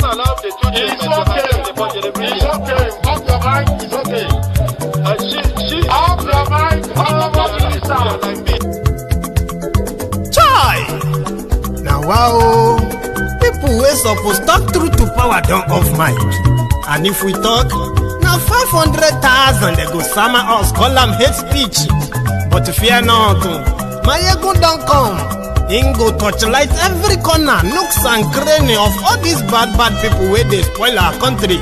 allowed the two children to attend the budget every year. It's okay. Off your mind. It's okay. She Off your mind. like me. Chai! Now wow, people wey suppose talk truth to power don't off mic. And if we talk, now 500,000 they go summer us, call them hate speech. But fear not, Maiyegun don't come. Him go torchlight every corner, nooks and cranny of all these bad people where they spoil our country.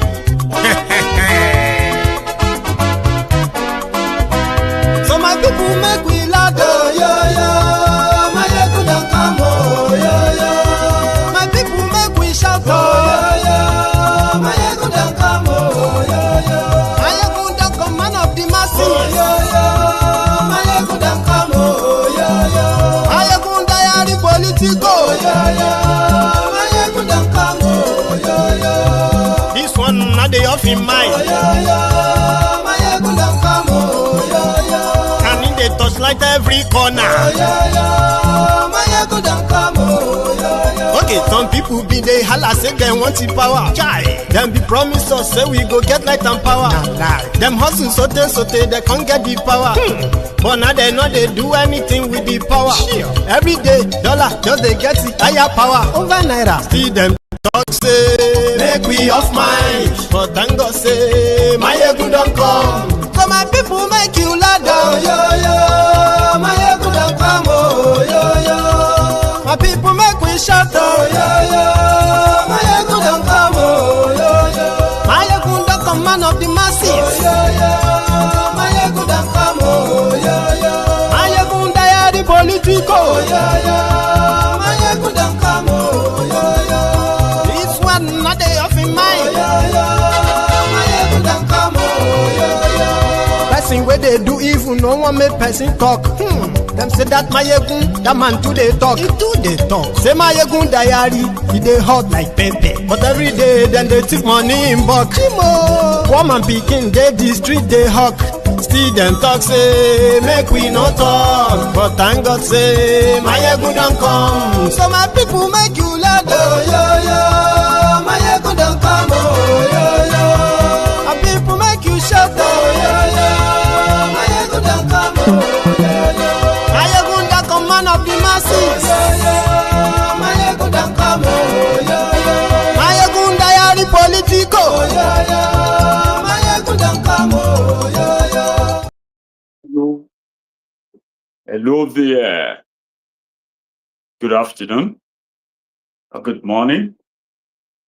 So my people make we loud, oh yo yo. Maiyegun don't come, oh yo yo. My people make we shout, oh yo yo. Maiyegun don't come, oh yo yo. Maiyegun don't come, man of the masses, oh yo yo. Maiyegun don't come, oh yo yo. Maiyegun diary politico, oh yo yo. Maiyegun don't come, oh yo yo. This one not the off in mind, oh yo yo. Maiyegun don't come, oh yo yo. And in the touchlight every corner, oh yo yo. Maiyegun don't come, oh yo yo. Okay, some people be they holla say they want the power. Chai, them be promise us say we go get light and power. Them hustle sote they can't get the power. But now they know they do anything with the power. Every day, dollar just they get the higher power over naira. See them talk say make we off mind, but thank God say Maiyegun don't come. So my people make you loud, oh yo yo. Maiyegun don't come, oh yo yo. My people make we shout, oh yo yo. Maiyegun don't come, oh yo yo. Maiyegun don't come, man of the masses, oh yo yo. Maiyegun don't come, oh yo yo. Maiyegun diary politico, oh yo yo. Maiyegun don't come, oh yo yo. This one not the off in mind, oh yo yo. Maiyegun don't come, oh yo yo. Person where they do evil, no one make person talk. Them say that Maiyegun, that man too they talk. He too they talk. Say Maiyegun diary, he they hot like pepper. But every day then they take money in bulk. Woman picking they the street they hawk. Still them talk say make we no talk. But thank God say Maiyegun don't come. So my people make you loud, oh yo yo. Maiyegun don't come, oh yo yo. My people make you shout, oh yo yo. Maiyegun don't come, oh yo yo. Maiyegun don't come, man of the masses, oh yo yo. Maiyegun don't come, oh yo yo. Maiyegun diary politico, oh yo yo. Maiyegun don't come, oh yo yo. Hello there. Good afternoon, or good morning,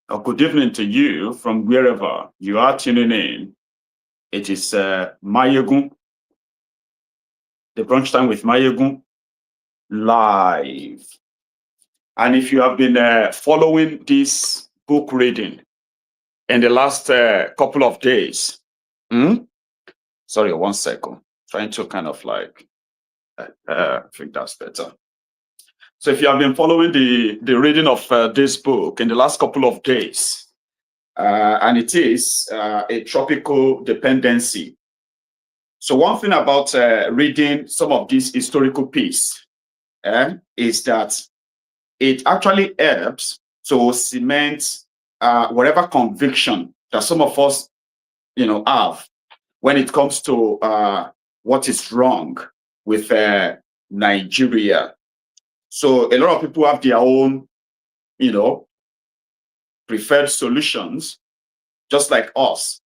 or good evening to you from wherever you are tuning in. It is Maiyegun, the brunch time with Maiyegun live. And if you have been following this book reading in the last couple of days, sorry, 1 second, trying to kind of like, I think that's better. So if you have been following the reading of this book in the last couple of days, and it is a tropical dependency. So one thing about reading some of these historical pieces is that it actually helps to cement whatever conviction that some of us, have when it comes to what is wrong with Nigeria. So a lot of people have their own, preferred solutions, just like us.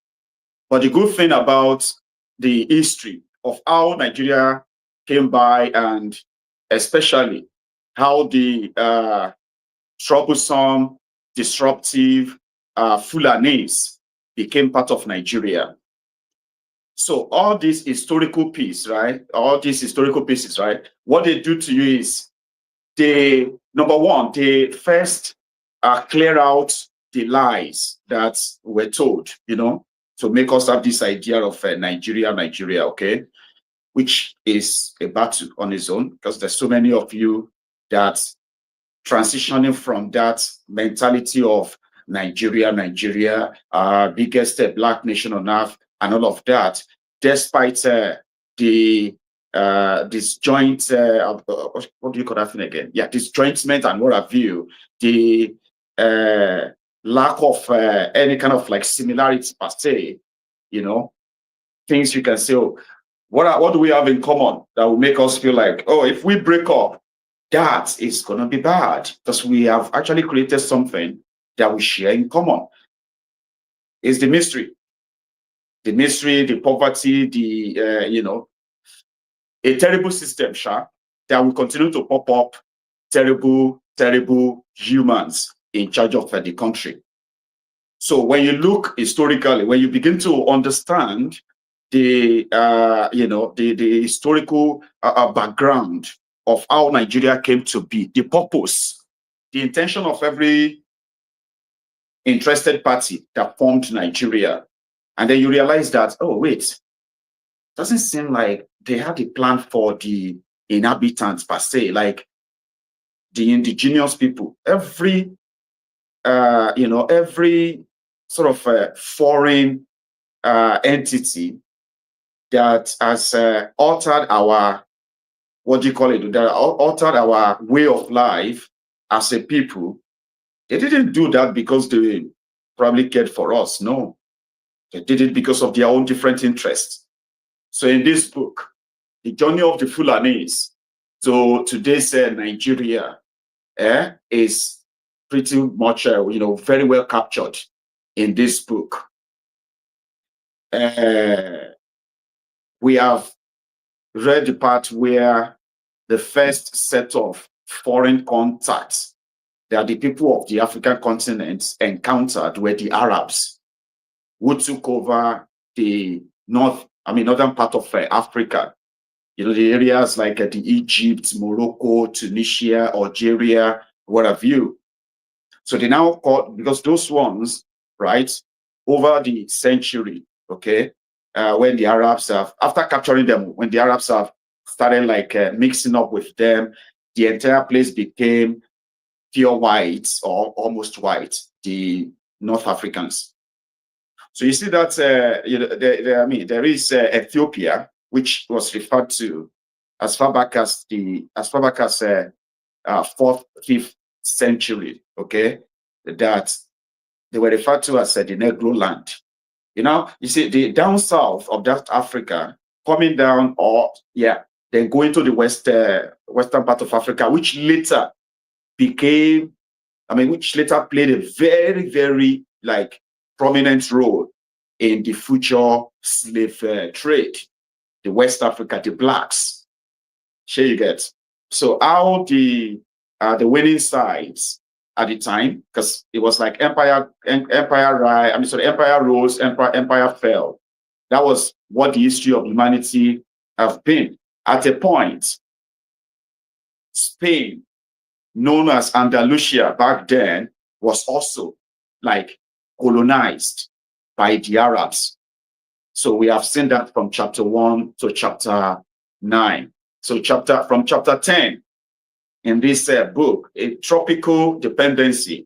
But the good thing about the history of how Nigeria came by, and especially how the troublesome, disruptive Fulanis became part of Nigeria. So all these historical pieces, right? What they do to you is number one, they first clear out the lies that were told, to make us have this idea of Nigeria, okay? Which is a battle on its own, because there's so many of you that transitioning from that mentality of Nigeria, biggest black nation on earth, and all of that, despite the disjoint, what do you call that thing again? Yeah, disjointment and what have you, the lack of any kind of like similarity per se, you know, things you can say, oh, what do we have in common that will make us feel like, oh, if we break up, that is going to be bad, because we have actually created something that we share in common. It's the mystery, the poverty, the, you know, a terrible system, that will continue to pop up, terrible humans in charge of the country. So when you look historically, when you begin to understand the you know, the historical background of how Nigeria came to be, the purpose, the intention of every interested party that formed Nigeria, and then you realize that, oh wait, doesn't seem like they had a plan for the inhabitants per se, like the indigenous people. Every you know, every sort of foreign entity that has altered our, what do you call it, that altered our way of life as a people, they didn't do that because they probably cared for us. No, they did it because of their own different interests. So in this book, the journey of the Fulanis to today's Nigeria is pretty much, you know, very well captured in this book. We have read the part where the first set of foreign contacts that the people of the African continent encountered were the Arabs, who took over the northern part of Africa. You know, the areas like the Egypt, Morocco, Tunisia, Algeria, what have you. So they now call, because those ones, right, over the century, okay, when the Arabs have, after capturing them, when the Arabs have started like mixing up with them, the entire place became pure white or almost white, the North Africans. So you see that you know, there is Ethiopia, which was referred to as far back as the 4th, 5th century. Okay, that they were referred to as the Negroland. You know, you see the down south of that Africa coming down, or then going to the western part of Africa, which later became, which later played a very like prominent role in the future slave trade. The West Africa, the blacks. Sure, you get. So how the winning sides at the time, because it was like empire rose, empire fell. That was what the history of humanity have been. At a point, Spain, known as Andalusia back then, was also like colonized by the Arabs. So we have seen that from chapter 1 to chapter 9. So from chapter 10 in this book, A Tropical Dependency,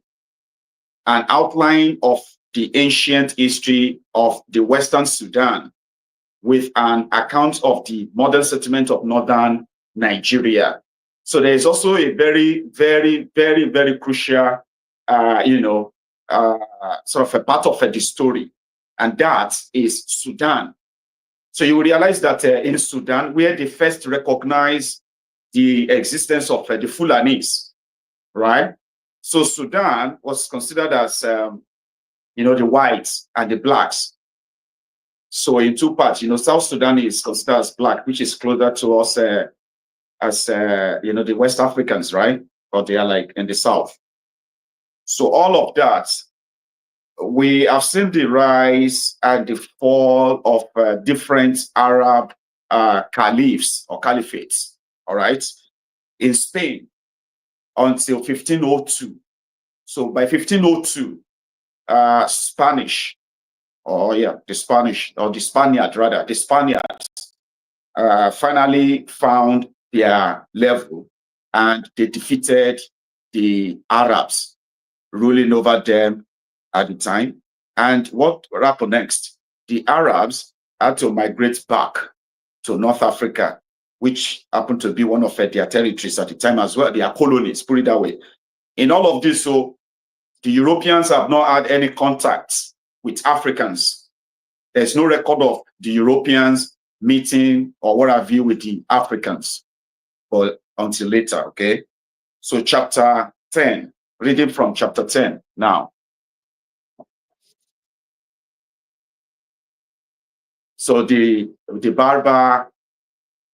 an outline of the ancient history of the Western Sudan, with an account of the modern settlement of northern Nigeria. So there is also a very crucial, sort of a part of the story, and that is Sudan. So you will realize that in Sudan, where they first recognize the existence of the Fulanis, right? So Sudan was considered as, the whites and the blacks. So in two parts, South Sudan is considered as black, which is closer to us as, the West Africans, right? Or they are like in the South. So all of that, we have seen the rise and the fall of different Arab caliphs or caliphates, all right, in Spain until 1502. So by 1502, the Spaniards finally found their level, and they defeated the Arabs ruling over them at the time. And what happened next? The Arabs had to migrate back to North Africa, which happened to be one of their territories at the time as well. They are colonies, put it that way. In all of this, so The Europeans have not had any contacts with Africans. There's no record of the Europeans meeting or what have you with the Africans, but until later, okay? So chapter 10, reading from chapter 10 now. So the Berber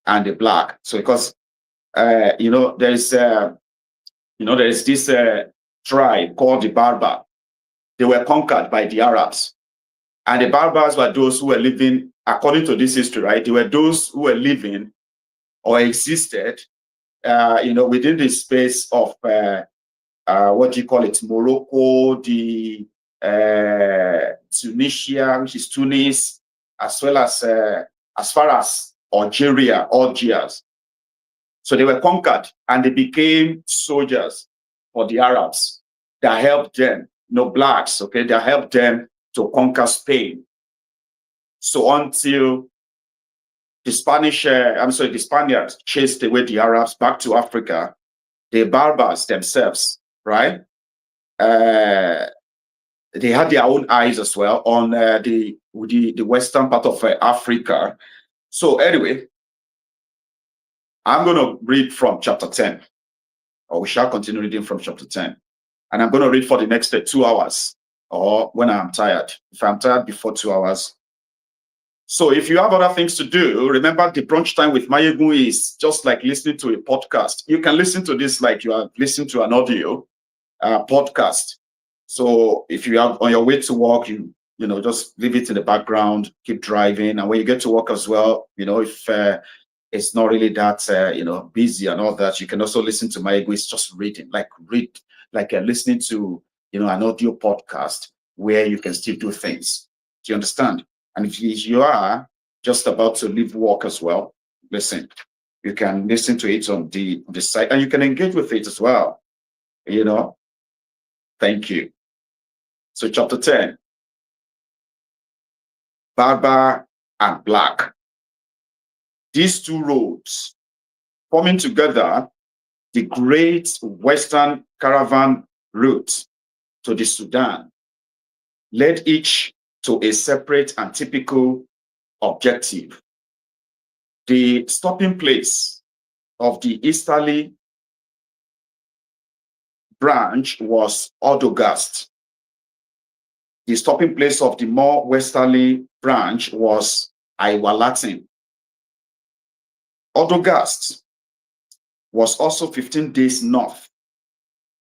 and the Black. So because you know, there's this tribe called the Berber. They were conquered by the Arabs, and the Berbers were those who were living, according to this history, right? They were those who were living or existed, within the space of what do you call it, Morocco, the Tunisia, which is Tunis, as well as far as Algiers. So they were conquered and they became soldiers for the Arabs that helped them, blacks, okay, that helped them to conquer Spain. So until the Spaniards chased away the Arabs back to Africa, the Berbers themselves, right? They had their own eyes as well on the western part of Africa. So anyway, I'm going to read from chapter 10, or we shall continue reading from chapter 10. And I'm going to read for the next 2 hours, or when I'm tired. If I'm tired before 2 hours. So if you have other things to do, remember the brunch time with Maiyegun is just like listening to a podcast. You can listen to this like you are listening to an audio podcast. So if you are on your way to work, you just leave it in the background, keep driving. And when you get to work as well, if it's not really that, busy and all that, you can also listen to Maiyegun. It's just reading, like listening to, an audio podcast where you can still do things. Do you understand? And if you are just about to leave work as well, listen, you can listen to it on the site and you can engage with it as well. Thank you. So chapter 10, Berber and Black. These two roads forming together the great Western caravan route to the Sudan led each to a separate and typical objective. The stopping place of the easterly branch was Odogast. The stopping place of the more westerly branch was Iwalatin. Odogast was also 15 days north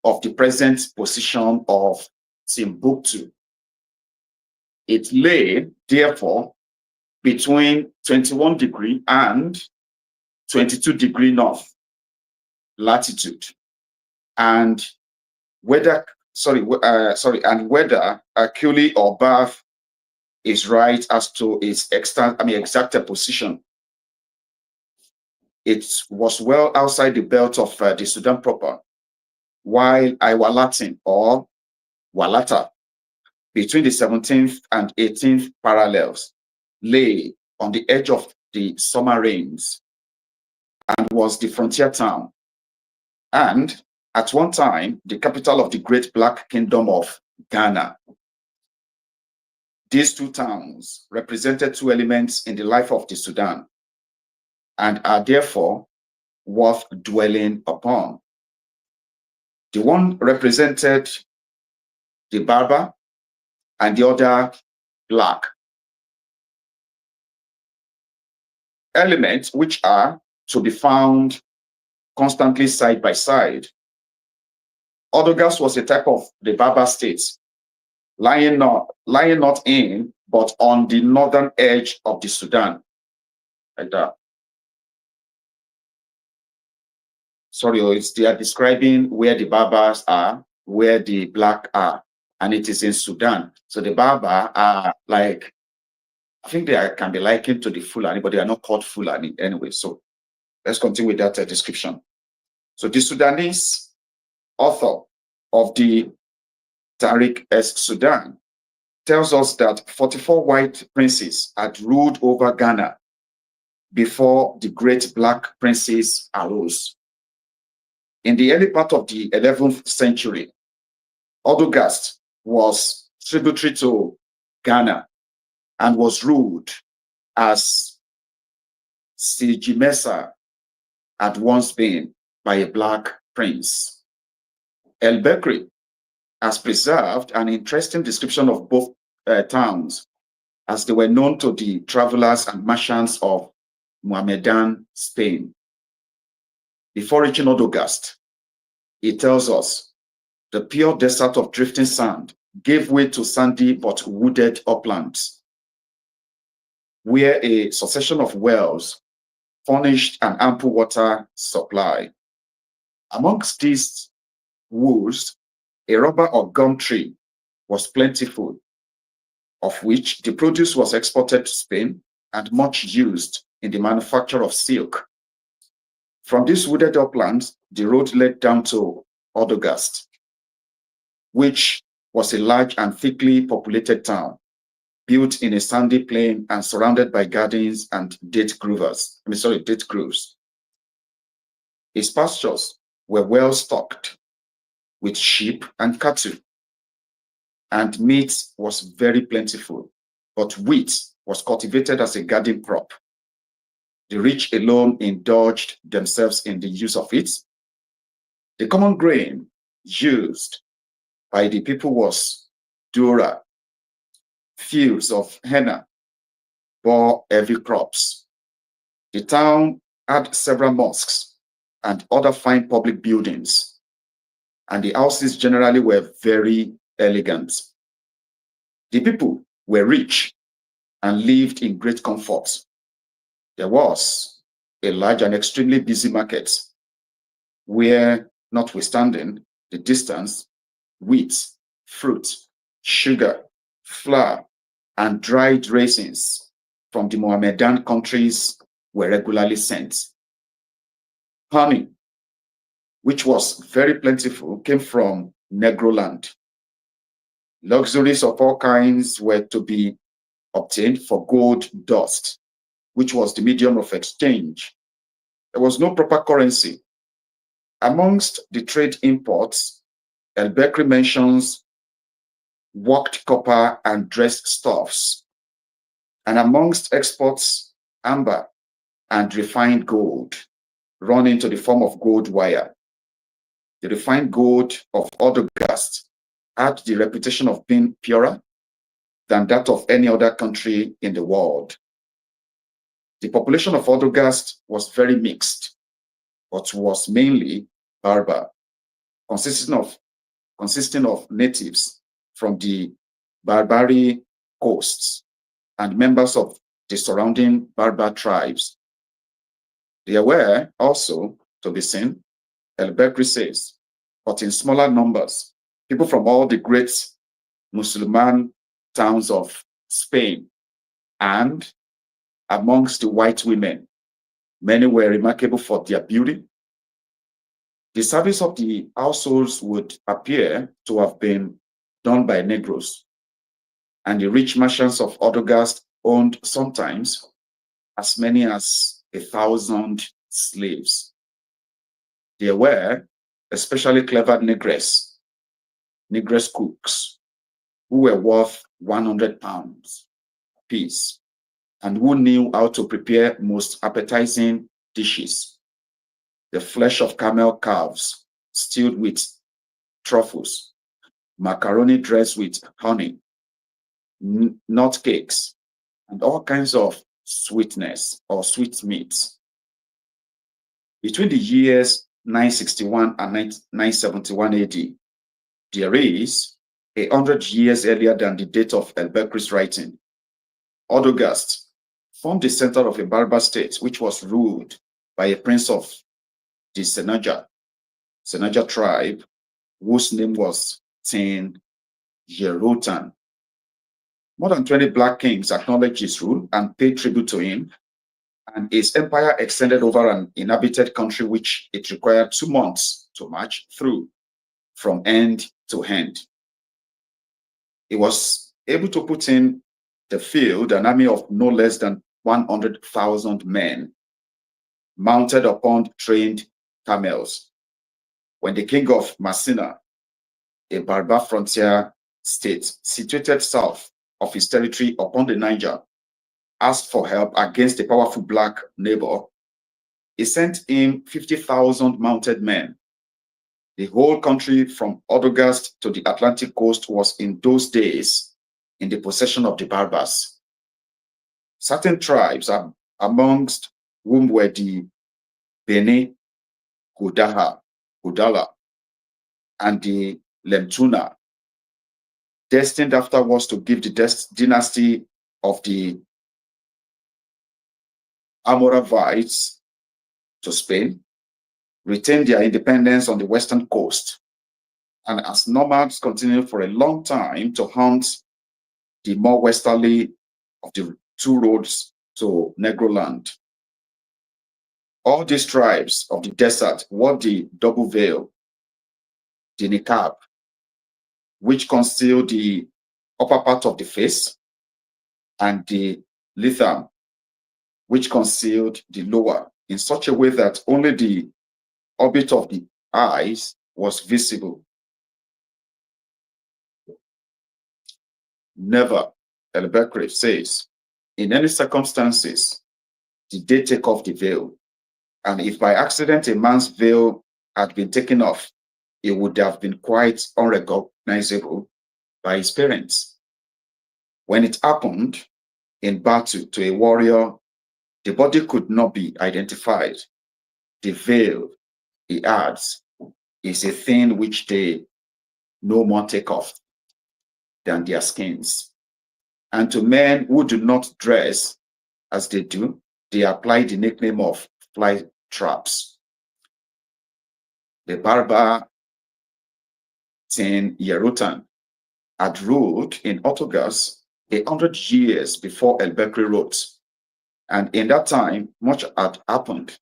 of the present position of Timbuktu. It lay, therefore, between 21 degree and 22 degree north latitude, and whether Aculi or Bath is right as to its exact position. It was well outside the belt of the Sudan proper, while Iwalatin or Walata, between the 17th and 18th parallels, lay on the edge of the summer rains and was the frontier town, and at one time the capital of the great Black Kingdom of Ghana. These two towns represented two elements in the life of the Sudan and are therefore worth dwelling upon. The one represented the Berber and the other Black. Elements which are to be found constantly side by side. Odogast was a type of the Berber states, lying not in, but on the northern edge of the Sudan, like that. Sorry, they are describing where the Berbers are, where the Black are, and it is in Sudan. So the Berber are like, I think they can be likened to the Fulani, but they are not called Fulani anyway. So let's continue with that description. So the Sudanese author of the Tariq Sudan tells us that 44 white princes had ruled over Ghana before the great Black princes arose. In the early part of the 11th century, Odogast was tributary to Ghana and was ruled as Sijimesa had once been by a black prince. El Bekri has preserved an interesting description of both towns, as they were known to the travelers and merchants of Mohammedan Spain. Before reaching Odogast, it tells us the pure desert of drifting sand gave way to sandy but wooded uplands, where a succession of wells furnished an ample water supply. Amongst these woods, a rubber or gum tree was plentiful, of which the produce was exported to Spain and much used in the manufacture of silk. From these wooded uplands, the road led down to Odogast, which was a large and thickly populated town, built in a sandy plain and surrounded by gardens and date groves. Its pastures were well stocked with sheep and cattle, and meat was very plentiful, but wheat was cultivated as a garden crop. The rich alone indulged themselves in the use of it. The common grain used by the people was dura. Fields of henna bore heavy crops. The town had several mosques and other fine public buildings, and the houses generally were very elegant. The people were rich and lived in great comfort. There was a large and extremely busy market where, notwithstanding the distance, wheat, fruit, sugar, flour, and dried raisins from the Mohammedan countries were regularly sent. Honey, which was very plentiful, came from Negroland. Luxuries of all kinds were to be obtained for gold dust, which was the medium of exchange. There was no proper currency. Amongst the trade imports, El Bekri mentions worked copper and dressed stuffs, and amongst exports, amber and refined gold, run into the form of gold wire. The refined gold of Odogast had the reputation of being purer than that of any other country in the world. The population of Odogast was very mixed, but was mainly Berber, consisting of natives from the Barbary coasts and members of the surrounding Berber tribes. There were also to be seen, El Bekri says, but in smaller numbers, people from all the great Muslim towns of Spain, and amongst the white women, many were remarkable for their beauty. The service of the households would appear to have been done by Negroes, and the rich merchants of Odogast owned sometimes as many as 1,000 slaves. There were especially clever negress cooks, who were worth £100 apiece, and who knew how to prepare most appetizing dishes. The flesh of camel calves stewed with truffles, macaroni dressed with honey, nut cakes, and all kinds of sweetness or sweetmeats. Between the years 961 and 971 AD, there is 100 years earlier than the date of El Bekri's writing, Odogast formed the center of a Berber state which was ruled by a prince of the Senaja tribe, whose name was Tin Yerotan. More than 20 black kings acknowledged his rule and paid tribute to him, and his empire extended over an inhabited country which it required 2 months to march through from end to end. He was able to put in the field an army of no less than 100,000 men, mounted upon trained camels. When the king of Massina, a Berber frontier state situated south of his territory upon the Niger, asked for help against a powerful black neighbor, he sent him 50,000 mounted men. The whole country from Odogast to the Atlantic coast was in those days in the possession of the Berbers. Certain tribes, amongst whom were the Bene, Gudala, and the Lemtuna, destined afterwards to give the dynasty of the Almoravids to Spain, retained their independence on the western coast, and as nomads continued for a long time to hunt the more westerly of the two roads to Negroland. All these tribes of the desert wore the double veil, the niqab, which concealed the upper part of the face, and the litham, which concealed the lower, in such a way that only the orbit of the eyes was visible. Never, El-Bekri says, in any circumstances, did they take off the veil, and if by accident a man's veil had been taken off, it would have been quite unrecognizable by his parents. When it happened in battle to a warrior, the body could not be identified. The veil, he adds, is a thing which they no more take off than their skins. And to men who do not dress as they do, they apply the nickname of fly traps. The Berber Tin Yerutan had ruled in Autogas 100 years before El-Bekri wrote, and in that time much had happened.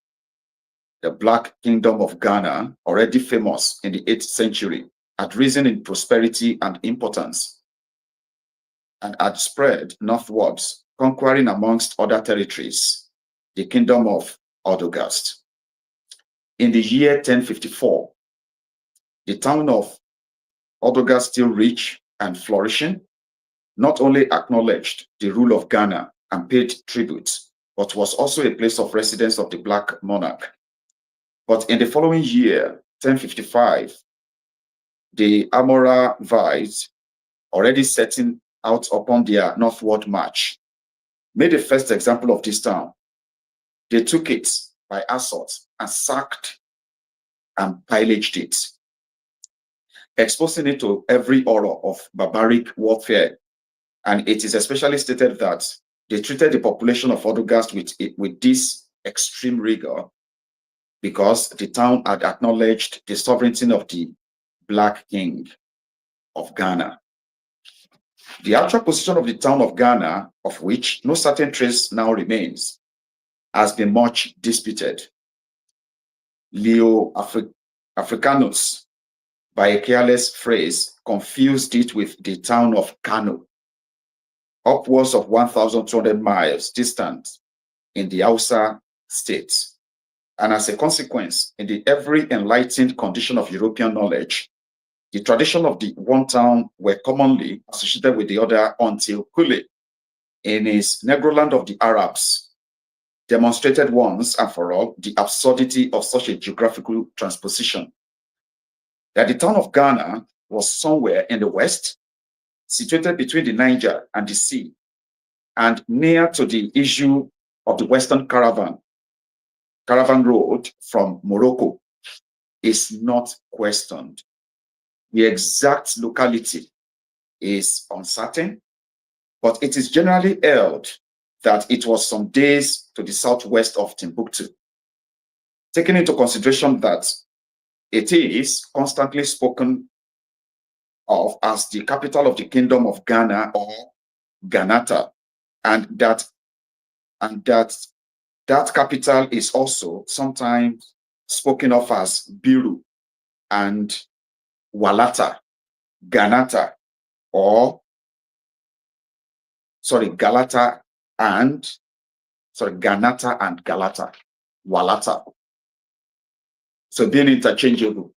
The Black Kingdom of Ghana, already famous in the 8th century, had risen in prosperity and importance, and had spread northwards, conquering amongst other territories the Kingdom of Odogast. In the year 1054, the town of Odogast, still rich and flourishing, not only acknowledged the rule of Ghana and paid tribute, but was also a place of residence of the Black monarch. But in the following year, 1055, the Almoravids, already setting out upon their northward march, made the first example of this town. They took it by assault and sacked and pillaged it, exposing it to every horror of barbaric warfare. And it is especially stated that they treated the population of Odogast with this extreme rigor because the town had acknowledged the sovereignty of the Black King of Ghana. The actual position of the town of Ghana, of which no certain trace now remains, has been much disputed. Leo Africanus, by a careless phrase, confused it with the town of Kano, upwards of 1,200 miles distant in the Hausa state. And as a consequence, in the every enlightened condition of European knowledge, the tradition of the one town were commonly associated with the other until Kule, in his Negroland of the Arabs, demonstrated once and for all the absurdity of such a geographical transposition. That the town of Ghana was somewhere in the west, situated between the Niger and the sea, and near to the issue of the Western Caravan Road from Morocco, is not questioned. The exact locality is uncertain, but it is generally held that it was some days to the southwest of Timbuktu, taking into consideration that it is constantly spoken of as the capital of the Kingdom of Ghana or Ghanata, and that capital is also sometimes spoken of as Biru and Walata, Ghanata, or Ghanata and Galata, Walata. So being interchangeable,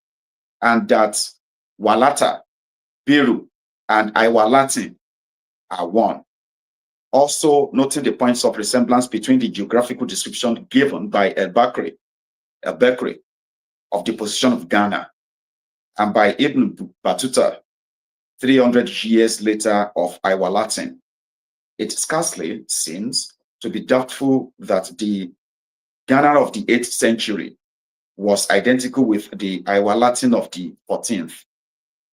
and that Walata Biru, and Iwa Latin are one. Also noting the points of resemblance between the geographical description given by El-Bakri of the position of Ghana and by Ibn Battuta 300 years later of Iwa Latin. It scarcely seems to be doubtful that the Ghana of the 8th century was identical with the Iwa Latin of the 14th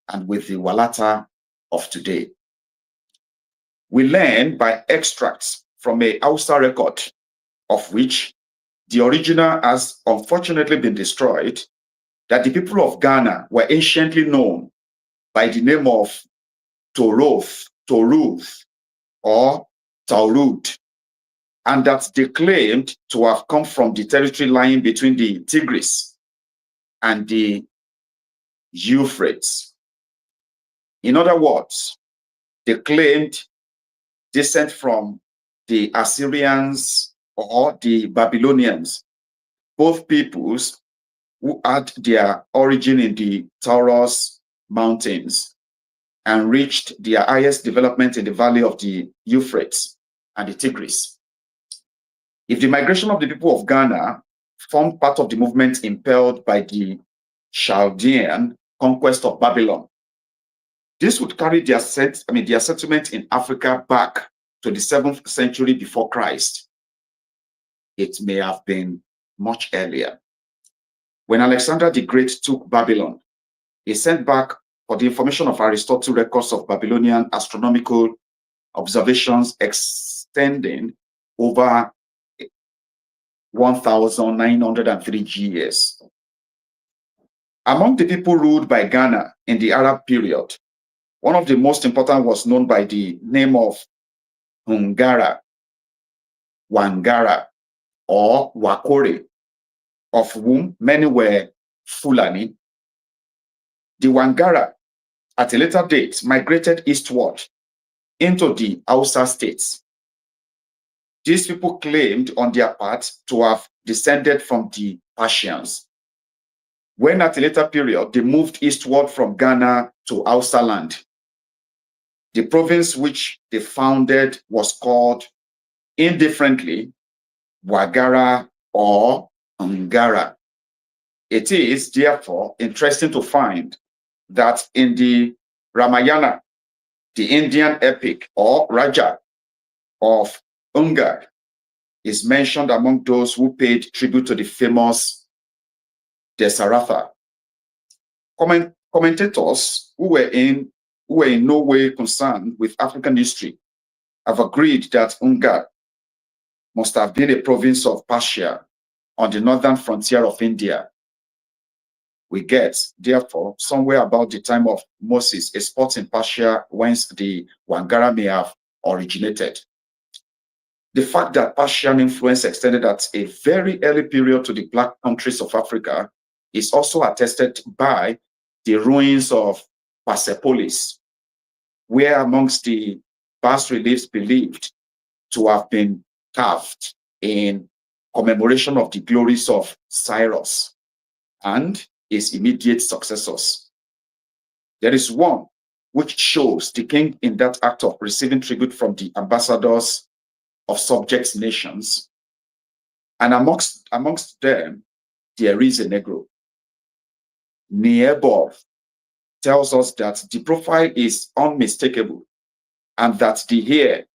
and with the Walata of today. We learn by extracts from a Hausa record, of which the original has unfortunately been destroyed, that the people of Ghana were anciently known by the name of Toroth, or Taurud, and that they claimed to have come from the territory lying between the Tigris and the Euphrates. In other words, they claimed descent from the Assyrians or the Babylonians, both peoples who had their origin in the Taurus Mountains and reached their highest development in the valley of the Euphrates and the Tigris. If the migration of the people of Ghana formed part of the movement impelled by the Chaldean conquest of Babylon, this would carry their settlement in Africa back to the 7th century before Christ. It may have been much earlier. When Alexander the Great took Babylon, he sent back for the information of Aristotle records of Babylonian astronomical observations extending over 1,903 years. Among the people ruled by Ghana in the Arab period, one of the most important was known by the name of Wangara, or Wakore, of whom many were Fulani. The Wangara, at a later date, migrated eastward into the Hausa states. These people claimed on their part to have descended from the Persians. When at a later period, they moved eastward from Ghana to Hausa land. The province which they founded was called indifferently Wagara or Ngara. It is therefore interesting to find that in the Ramayana, the Indian epic or Raja of Ungar is mentioned among those who paid tribute to the famous Dasaratha. Commentators who were in no way concerned with African history have agreed that Ungar must have been a province of Persia on the northern frontier of India. We get, therefore, somewhere about the time of Moses, a spot in Persia whence the Wangara may have originated. The fact that Persian influence extended at a very early period to the black countries of Africa is also attested by the ruins of Persepolis, where amongst the bas-reliefs believed to have been carved in commemoration of the glories of Cyrus and his immediate successors. There is one which shows the king in that act of receiving tribute from the ambassadors of subject nations, and amongst them, there is a Negro. Niebov tells us that the profile is unmistakable and that the hair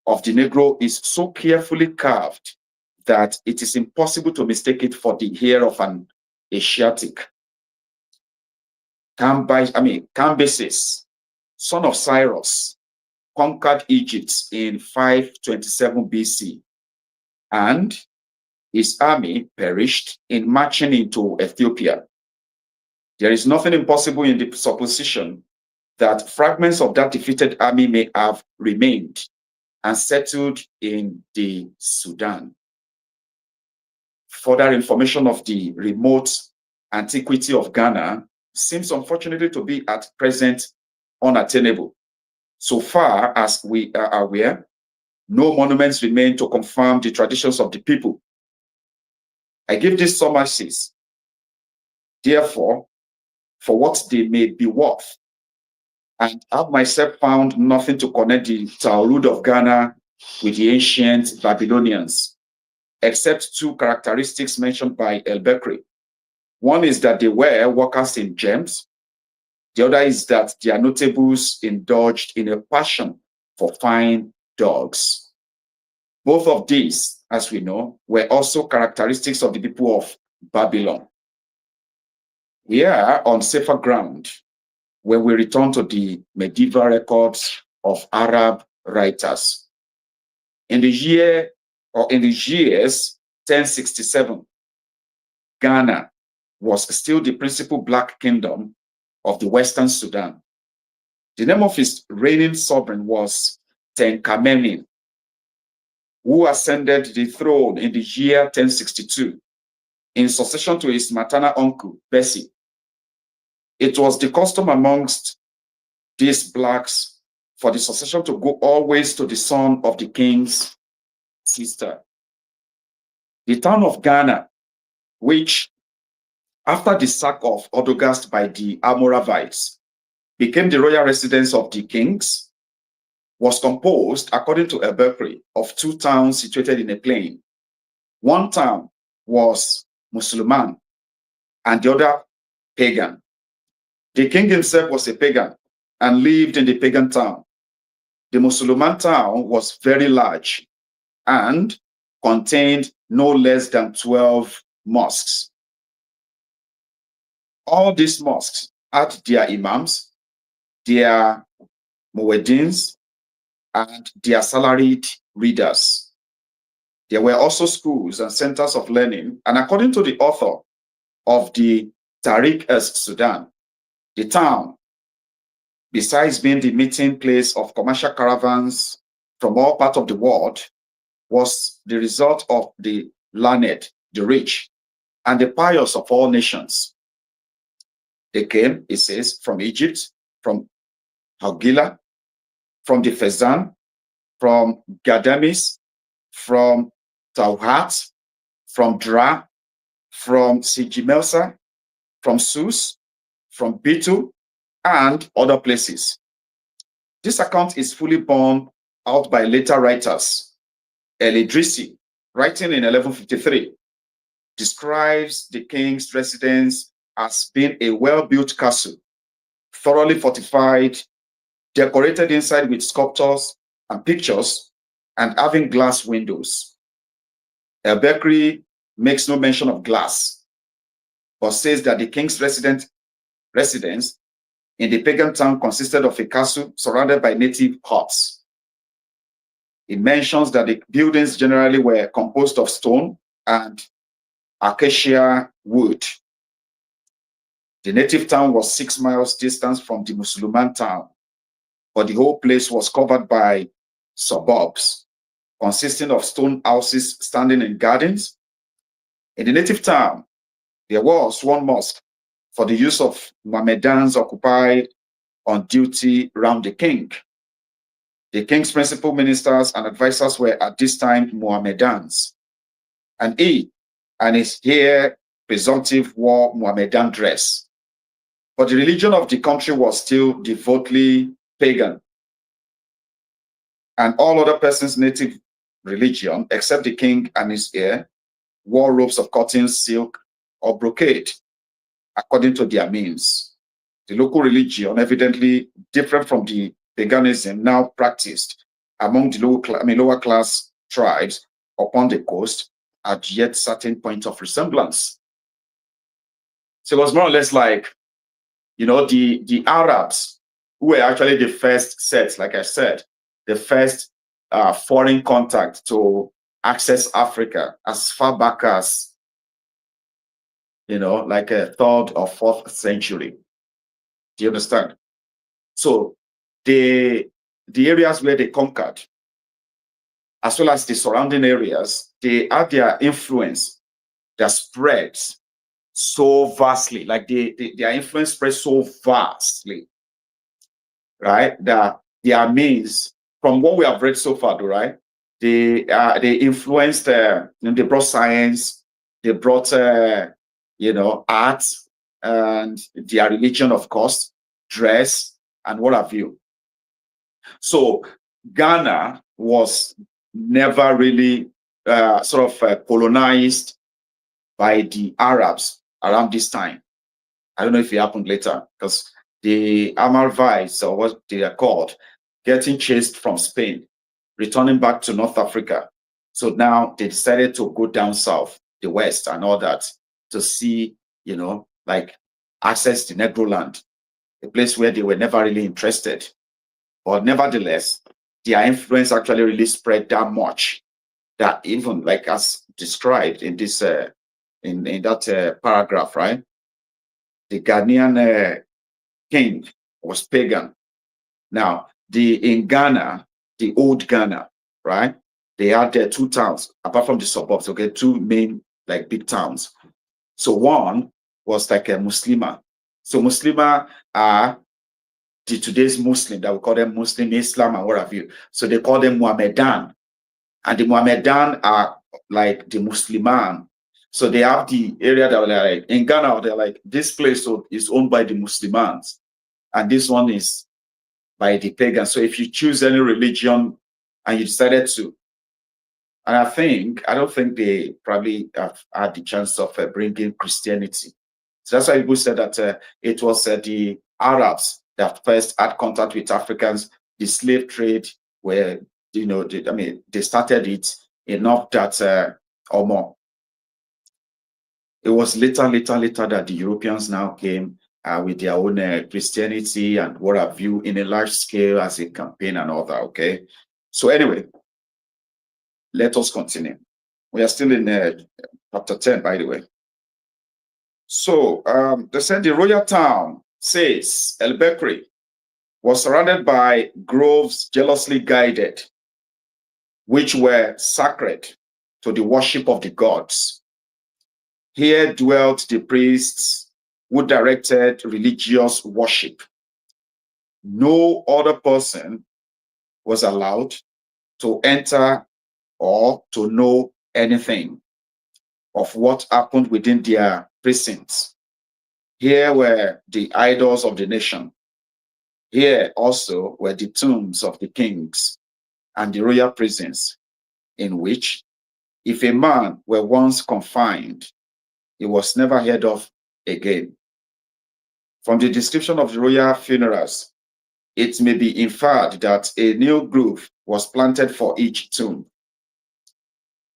of the Negro is so carefully carved that it is impossible to mistake it for the hair of an Asiatic. Cambyses, son of Cyrus, conquered Egypt in 527 BC, and his army perished in marching into Ethiopia. There is nothing impossible in the supposition that fragments of that defeated army may have remained and settled in the Sudan. Further information of the remote antiquity of Ghana seems unfortunately to be at present unattainable. So far as we are aware, no monuments remain to confirm the traditions of the people. I give these summaries, therefore, for what they may be worth, And I've myself found nothing to connect the Taurus of Ghana with the ancient Babylonians, except two characteristics mentioned by El-Bekri. One is that they were workers in gems. The other is that their notables indulged in a passion for fine dogs. Both of these, as we know, were also characteristics of the people of Babylon. We are on safer ground when we return to the medieval records of Arab writers. In the years 1067, Ghana was still the principal black kingdom of the Western Sudan. The name of his reigning sovereign was Kanemi, who ascended the throne in the year 1062 in succession to his maternal uncle, Bessie. It was the custom amongst these blacks for the succession to go always to the son of the king's sister. The town of Ghana, which after the sack of Odogast by the Almoravids became the royal residence of the kings, was composed, according to El-Bekri, of two towns situated in a plain. One town was Muslim and the other pagan. The king himself was a pagan and lived in the pagan town. The Muslim town was very large and contained no less than 12 mosques. All these mosques had their imams, their mueddins, and their salaried readers. There were also schools and centers of learning, and according to the author of the Tariq Sudan, the town, besides being the meeting place of commercial caravans from all parts of the world, was the result of the learned, the rich, and the pious of all nations. They came, it says, from Egypt, from Haugila, from the Fezzan, from Gadamis, from Tauhat, from Dra, from Sigimelsa, from Sus, from Bitu, and other places. This account is fully borne out by later writers. El-Idrisi, writing in 1153, describes the king's residence as being a well-built castle, thoroughly fortified, decorated inside with sculptures and pictures, and having glass windows. El-Bekri makes no mention of glass, but says that the king's residence in the pagan town consisted of a castle surrounded by native huts. It mentions that the buildings generally were composed of stone and acacia wood. The native town was 6 miles distance from the Muslim town, but the whole place was covered by suburbs, consisting of stone houses standing in gardens. In the native town, there was one mosque for the use of Mohammedans occupied on duty round the king. The king's principal ministers and advisors were at this time Mohammedans, and he and his heir presumptive wore Mohammedan dress. But the religion of the country was still devoutly pagan, and all other persons' native religion, except the king and his heir, wore robes of cotton, silk, or brocade, according to their means. The local religion, evidently different from the paganism now practiced among the lower class tribes upon the coast, had yet certain point of resemblance. So it was more or less like, you know, the Arabs, who were actually the first sets, like I said, the first foreign contact to access Africa as far back as, you know, like a 3rd or 4th century. Do you understand? So the areas where they conquered, as well as the surrounding areas, they had their influence that spreads so vastly, like their influence spread so vastly, right? That their means, from what we have read so far, though, right? They influenced, they brought science, they brought, you know, art, and their religion, of course, dress, and what have you. So Ghana was never really colonized by the Arabs around this time. I don't know if it happened later, because the Almoravids, or what they are called, getting chased from Spain, returning back to North Africa. So now they decided to go down south, the west and all that, to see, like access to Negroland, a place where they were never really interested. But nevertheless, their influence actually really spread that much that even like as described in this in that paragraph, right? The Ghanaian king was pagan. Now, in Ghana, the old Ghana, right? They had their two towns, apart from the suburbs, okay, two main like big towns. So one was like a Muslima. So Muslima are today's Muslim, that we call them Muslim, Islam, and what have you. So they call them Muhammadan. And the Muhammadan are like the Musliman. So they have the area that they're like, in Ghana, they're like, this place is owned by the Muslimans, and this one is by the pagan. So if you choose any religion and you decided to, and I don't think they probably have had the chance of bringing Christianity. So that's why people said that it was the Arabs that first had contact with Africans. The slave trade, where they started it enough that or more. It was later that the Europeans now came with their own Christianity and what have you in a large scale as a campaign and all that. Okay, so anyway, let us continue. We are still in chapter 10, by the way. So they said the royal town, says El Bekri, was surrounded by groves jealously guided, which were sacred to the worship of the gods. Here dwelt the priests who directed religious worship. No other person was allowed to enter or to know anything of what happened within their precincts. Here were the idols of the nation. Here also were the tombs of the kings and the royal prisons, in which, if a man were once confined, he was never heard of again. From the description of the royal funerals, it may be inferred that a new grove was planted for each tomb.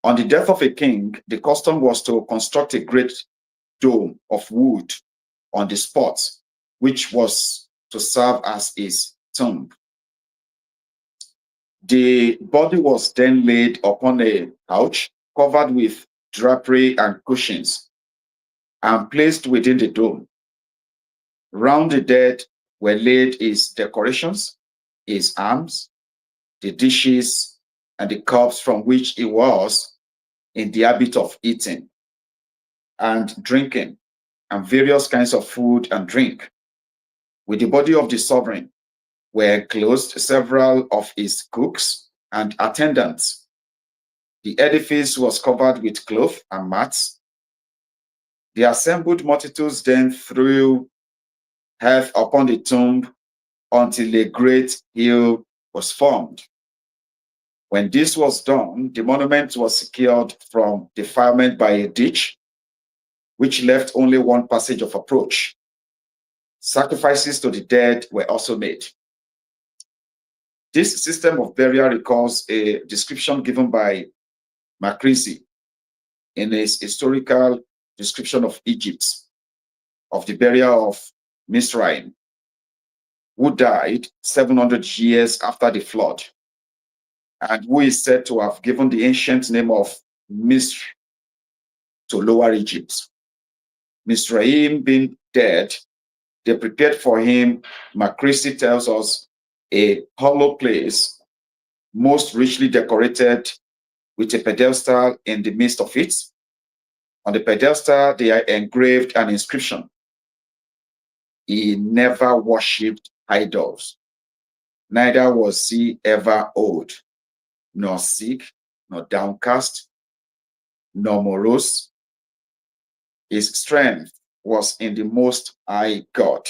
On the death of a king, the custom was to construct a great dome of wood on the spot, which was to serve as his tomb. The body was then laid upon a couch covered with drapery and cushions and placed within the dome. Round the dead were laid his decorations, his arms, the dishes, and the cups from which he was in the habit of eating and drinking, and various kinds of food and drink. With the body of the sovereign were enclosed several of his cooks and attendants. The edifice was covered with cloth and mats. The assembled multitudes then threw earth upon the tomb until a great hill was formed. When this was done, the monument was secured from defilement by a ditch, which left only one passage of approach. Sacrifices to the dead were also made. This system of burial recalls a description given by Makrizi in his historical description of Egypt, of the burial of Misraim, who died 700 years after the flood, and who is said to have given the ancient name of Misr to Lower Egypt. Misraim being dead, they prepared for him, Makrizi tells us, a hollow place, most richly decorated, with a pedestal in the midst of it. On the pedestal, they engraved an inscription: he never worshipped idols, neither was he ever old, nor sick, nor downcast, nor morose. His strength was in the Most High God.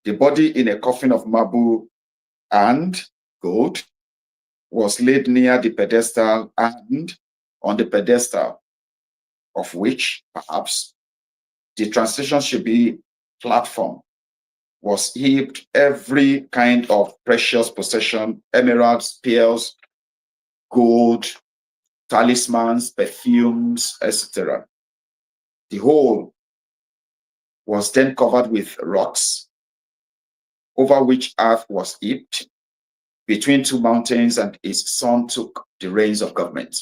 The body in a coffin of marble and gold was laid near the pedestal, and on the pedestal of which, perhaps, the translation should be platform, was heaped every kind of precious possession, emeralds, pearls, gold, talismans, perfumes, etc. The whole was then covered with rocks, over which earth was heaped between two mountains, and his son took the reins of government.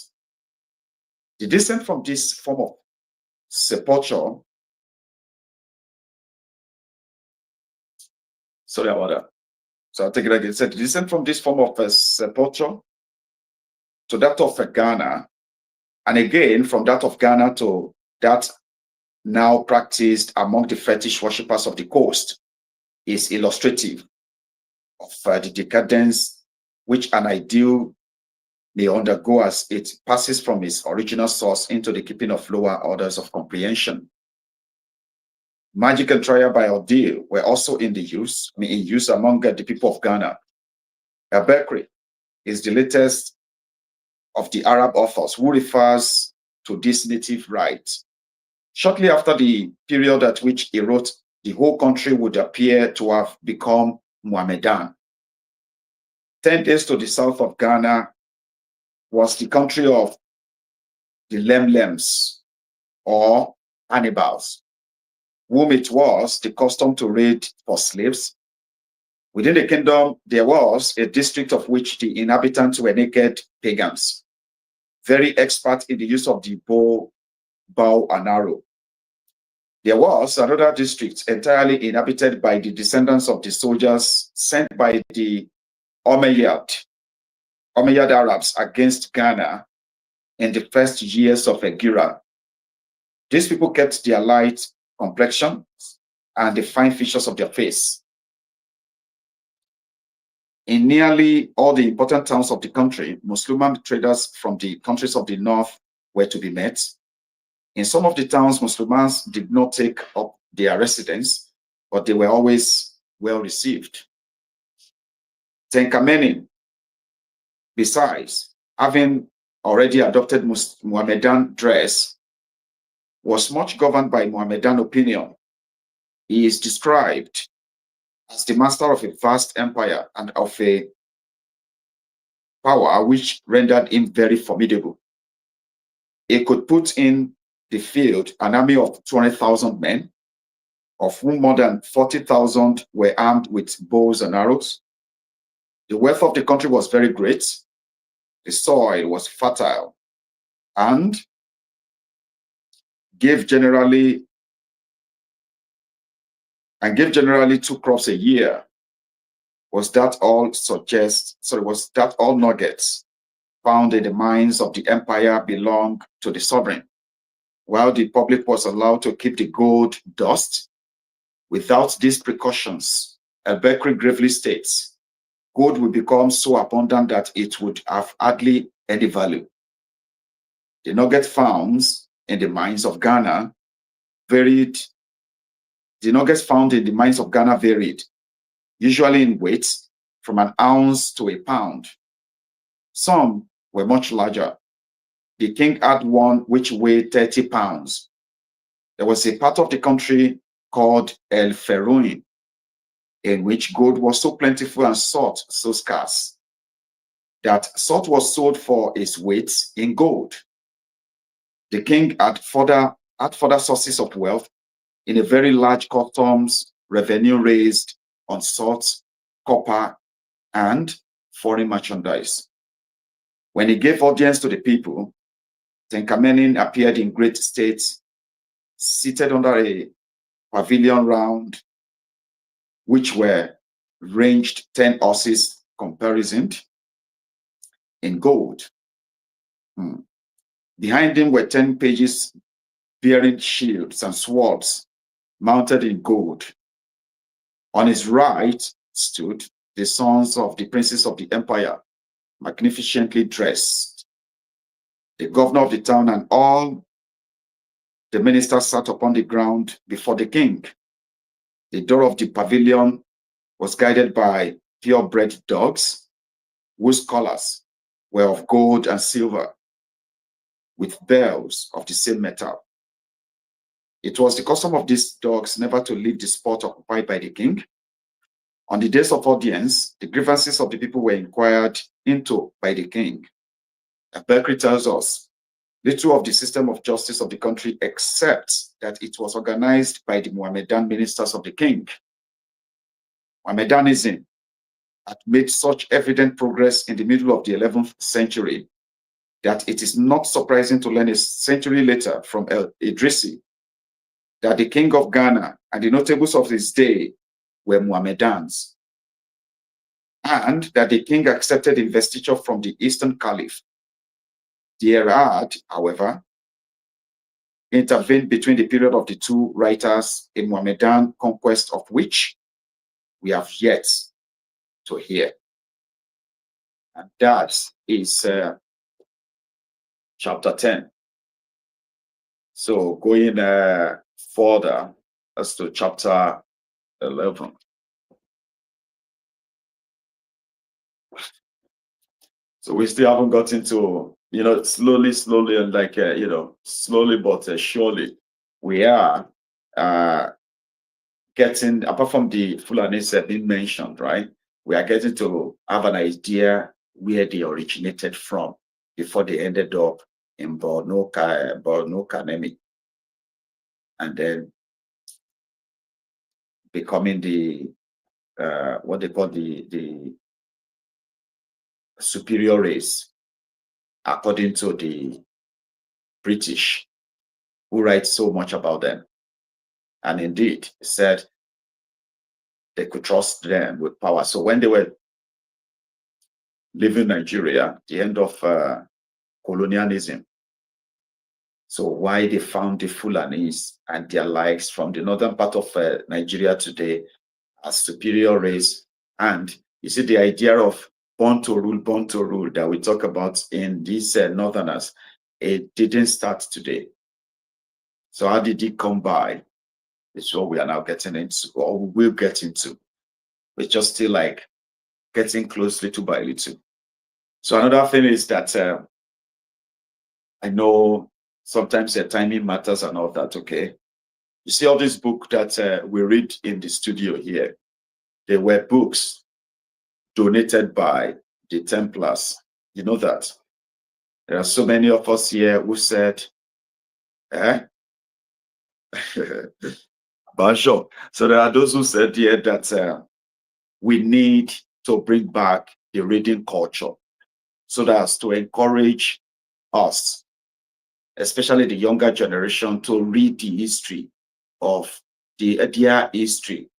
The descent from this form of sepulture, sorry about that. So I'll take it again. It said, the descent from this form of sepulture to that of Ghana, and again from that of Ghana to that now practiced among the fetish worshippers of the coast, is illustrative of the decadence which an ideal may undergo as it passes from its original source into the keeping of lower orders of comprehension. Magic and trial by ordeal were also in use among the people of Ghana. Bekri is the latest of the Arab authors who refers to this native rite. Shortly after the period at which he wrote, the whole country would appear to have become Mohammedan. 10 days to the south of Ghana was the country of the Lemlems, or Hannibals, whom it was the custom to raid for slaves. Within the kingdom, there was a district of which the inhabitants were naked pagans, very expert in the use of the bow, and arrow. There was another district entirely inhabited by the descendants of the soldiers sent by the Umayyad Arabs against Ghana in the first years of Hegira. These people kept their light complexion and the fine features of their face. In nearly all the important towns of the country, Muslim traders from the countries of the north were to be met. In some of the towns, Muslims did not take up their residence, but they were always well received. Kanemi, besides having already adopted Mohammedan dress, was much governed by Mohammedan opinion. He is described as the master of a vast empire and of a power which rendered him very formidable. He could put in the field an army of 200,000 men, of whom more than 40,000 were armed with bows and arrows. The wealth of the country was very great. The soil was fertile and gave generally 2 crops a year. Was that all nuggets found in the mines of the empire belonged to the sovereign, while the public was allowed to keep the gold dust? Without these precautions, Bekri gravely states, gold would become so abundant that it would have hardly any value. The nugget found in the mines of Ghana varied. The nuggets found in the mines of Ghana varied, usually in weight from an ounce to a pound. Some were much larger. The king had one which weighed 30 pounds. There was a part of the country called El Feroin, in which gold was so plentiful and salt so scarce that salt was sold for its weight in gold. The king had further sources of wealth in a very large customs revenue raised on salt, copper, and foreign merchandise. When he gave audience to the people, Kanemi appeared in great state, seated under a pavilion round which were ranged 10 horses caparisoned in gold. Behind him were 10 pages bearing shields and swords mounted in gold. On his right stood the sons of the princes of the empire, magnificently dressed. The governor of the town and all the ministers sat upon the ground before the king. The door of the pavilion was guided by purebred dogs, whose collars were of gold and silver, with bells of the same metal. It was the custom of these dogs never to leave the spot occupied by the king. On the days of audience, the grievances of the people were inquired into by the king. Bekri tells us little of the system of justice of the country except that it was organized by the Mohammedan ministers of the king. Mohammedanism had made such evident progress in the middle of the 11th century that it is not surprising to learn a century later from El Idrisi that the king of Ghana and the notables of his day were Mohammedans, and that the king accepted investiture from the Eastern Caliph. The Erad, however, intervened between the period of the two writers, a Mohammedan conquest of which we have yet to hear. And that is chapter 10. So going further as to chapter 11. So we still haven't gotten to, slowly and like, slowly but surely, we are getting, apart from the Fulanis being mentioned, right? We are getting to have an idea where they originated from before they ended up in Borno, Kanemi, and then becoming the what they call the superior race, according to the British, who write so much about them. And indeed, said they could trust them with power. So when they were leaving Nigeria, the end of colonialism, so why they found the Fulanis and their likes from the northern part of Nigeria today as superior race. And you see the idea of born to rule that we talk about in these northerners, it didn't start today. So how did it come by? It's what we are now getting into, or we will get into. We're just still like getting close little by little. So another thing is that I know sometimes the timing matters and all that, okay? You see all these books that we read in the studio here, they were books donated by the Templars. You know that. There are so many of us here who said, Bonjour. So there are those who said here that we need to bring back the reading culture so that's to encourage us, especially the younger generation, to read the history of their history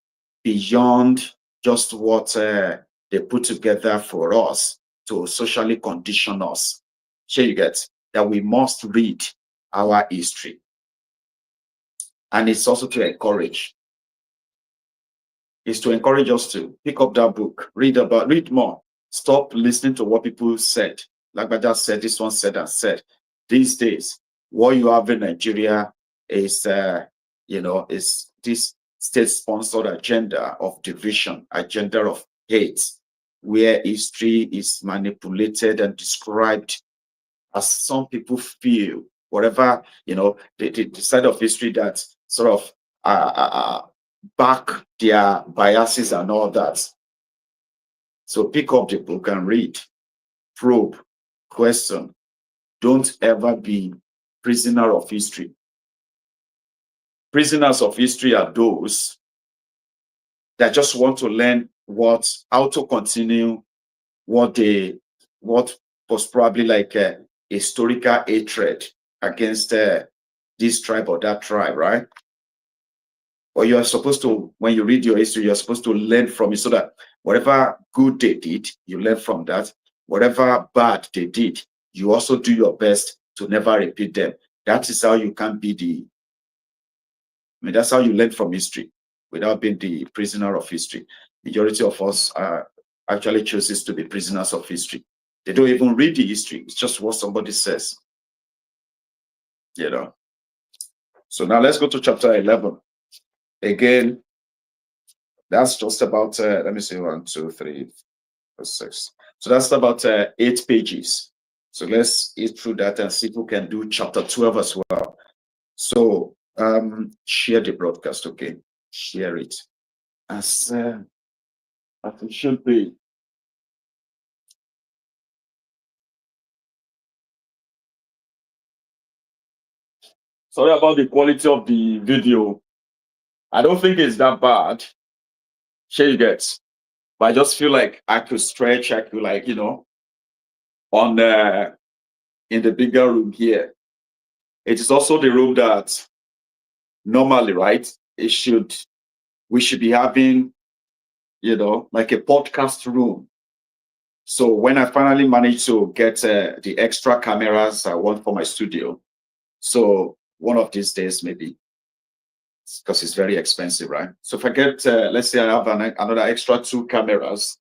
beyond just what they put together for us to socially condition us. So you get that we must read our history. And it's also to encourage. It's to encourage us to pick up that book, read more. Stop listening to what people said. Like I just said, this one said and said. These days, what you have in Nigeria is, is this state-sponsored agenda of division, agenda of hate, where history is manipulated and described as some people feel, whatever, the side of history that sort of back their biases and all that. So pick up the book and read, probe, question. Don't ever be prisoner of history. Prisoners of history are those that just want to learn how to continue what was probably like a historical hatred against this tribe or that tribe, right? Or you are supposed to, when you read your history, you're supposed to learn from it so that whatever good they did, you learn from that. Whatever bad they did, you also do your best to never repeat them. That is how you can be that's how you learn from history without being the prisoner of history. Majority of us actually chooses to be prisoners of history. They don't even read the history. It's just what somebody says. So now let's go to chapter 11. Again, That's just about, let me see, 1, 2, 3, 4, 6. So that's about 8 pages. So let's eat through that and see if we can do chapter 12 as well. So share the broadcast, okay? Share it as it should be. Sorry about the quality of the video. I don't think it's that bad. Share you get. But I just feel like I could stretch, I could like, on in the bigger room here. It is also the room that normally, right? We should be having, like a podcast room. So when I finally managed to get the extra cameras I want for my studio, so one of these days maybe, because it's very expensive, right? So if I get, let's say I have another extra 2 cameras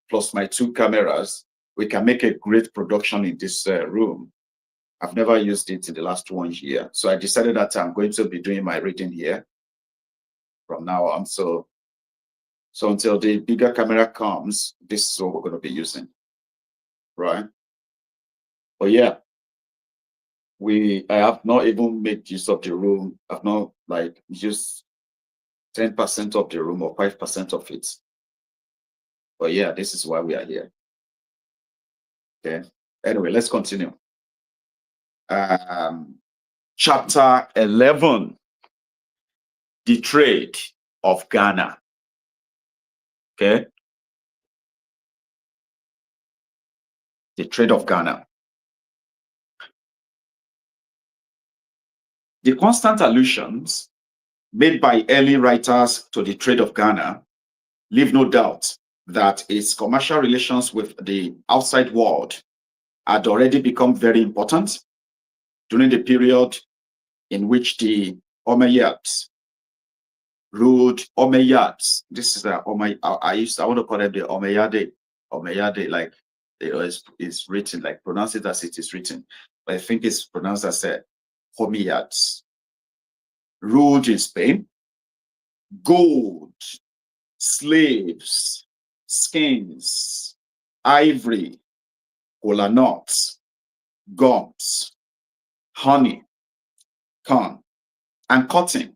plus my 2 cameras, we can make a great production in this room. I've never used it in the last 1 year. So I decided that I'm going to be doing my reading here from now on. So until the bigger camera comes, this is what we're going to be using, right? But yeah, I have not even made use of the room. I've not like used 10% of the room or 5% of it. But yeah, this is why we are here. Okay. Anyway, let's continue. Chapter 11, the trade of Ghana. Okay. The trade of Ghana. The constant allusions made by early writers to the trade of Ghana leave no doubt that its commercial relations with the outside world had already become very important during the period in which the Omeyyades ruled. Omeyyades. This is I want to call them the Omeyyade, like it's written, like pronounce it as it is written. But I think it's pronounced as Omeyyades. Ruled in Spain. Gold, slaves, skins, ivory, kola nuts, gums, honey, corn, and cotton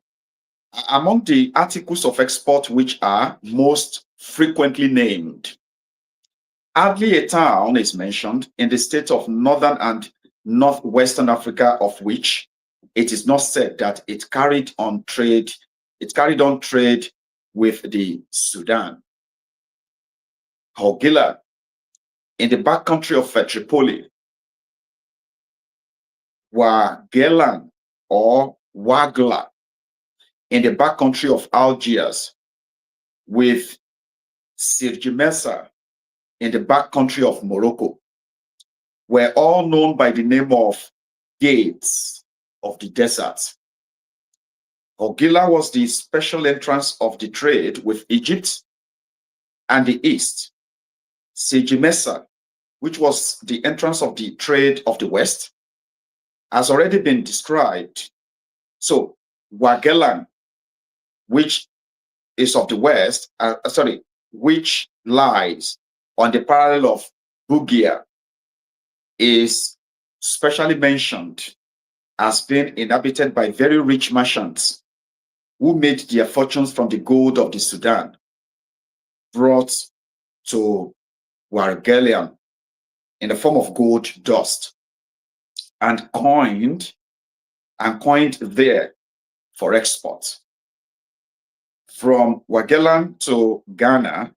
among the articles of export which are most frequently named. Hardly a town is mentioned in the state of northern and northwestern Africa of which it is not said that it carried on trade with the Sudan. Hogila in the backcountry of Tripoli, Wagelan or Wagla in the backcountry of Algiers, with Sirjimesa in the backcountry of Morocco, were all known by the name of gates of the desert. Hogila was the special entrance of the trade with Egypt and the East. Sirjimesa, which was the entrance of the trade of the West, has already been described. So Wagelan, which is of the West, which lies on the parallel of Bugia, is specially mentioned as being inhabited by very rich merchants who made their fortunes from the gold of the Sudan, brought to Wargelian in the form of gold dust, and coined there for export. From Wagelan to Ghana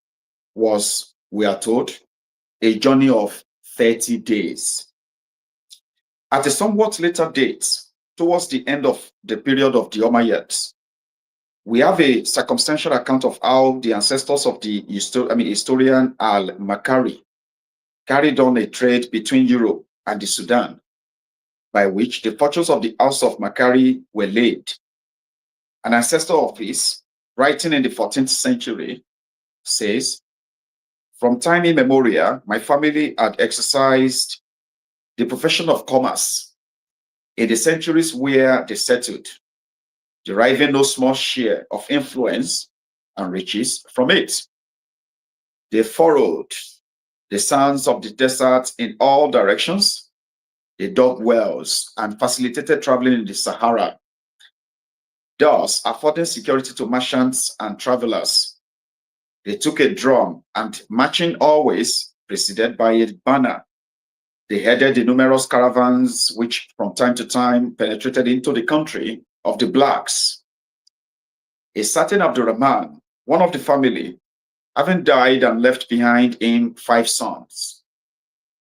was, we are told, a journey of 30 days. At a somewhat later date, towards the end of the period of the Omeyyades, we have a circumstantial account of how the ancestors of the historian Al-Makari carried on a trade between Europe and the Sudan, by which the fortunes of the house of Makari were laid. An ancestor of his, writing in the 14th century, says, "From time immemorial, my family had exercised the profession of commerce in the centuries where they settled, deriving no small share of influence and riches from it. They furrowed the sands of the desert in all directions. They dug wells and facilitated traveling in the Sahara, thus affording security to merchants and travelers. They took a drum and, marching always, preceded by a banner, they headed the numerous caravans which from time to time penetrated into the country of the blacks. A certain Abdurrahman, one of the family, having died and left behind him 5 sons,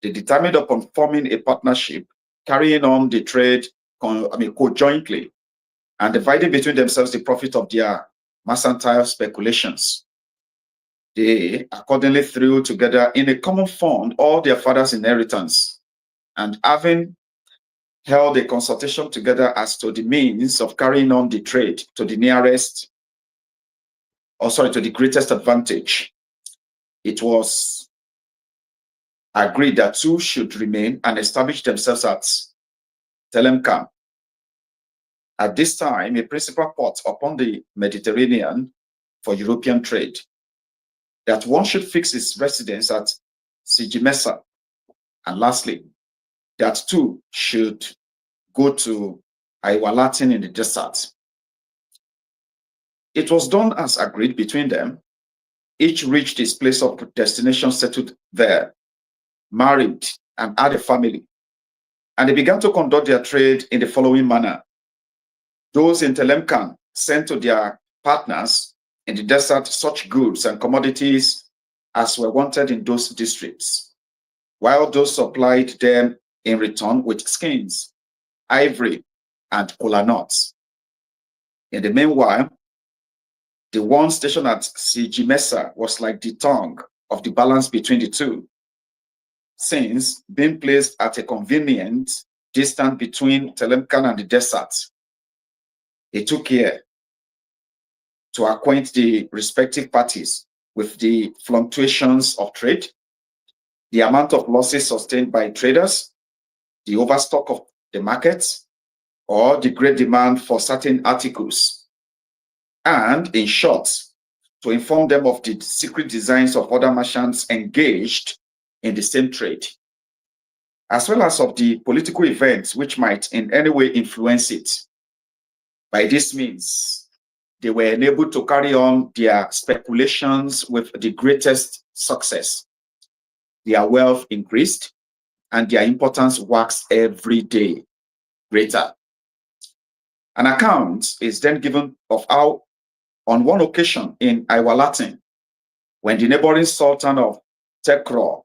they determined upon forming a partnership, carrying on the trade conjointly, and dividing between themselves the profit of their mercantile speculations. They accordingly threw together in a common fund all their father's inheritance, and having held a consultation together as to the means of carrying on the trade to the greatest advantage, it was agreed that 2 should remain and establish themselves at Telemkam. At this time, a principal port upon the Mediterranean for European trade, that one should fix his residence at Sijimesa, and lastly, that 2 should go to Iwalatin in the desert. It was done as agreed between them. Each reached his place of destination, settled there, married, and had a family. And they began to conduct their trade in the following manner. Those in Telemkan sent to their partners in the desert such goods and commodities as were wanted in those districts, while those supplied them in return with skins, ivory, and kola nuts. In the meanwhile, the one stationed at Sijimesa was like the tongue of the balance between the 2, since being placed at a convenient distance between Telemkan and the desert, he took care to acquaint the respective parties with the fluctuations of trade, the amount of losses sustained by traders, the overstock of the markets, or the great demand for certain articles, and, in short, to inform them of the secret designs of other merchants engaged in the same trade, as well as of the political events which might in any way influence it. By this means, they were enabled to carry on their speculations with the greatest success. Their wealth increased, and their importance waxed every day greater. An account is then given of how, on one occasion in Iwalatin, when the neighboring Sultan of Tekro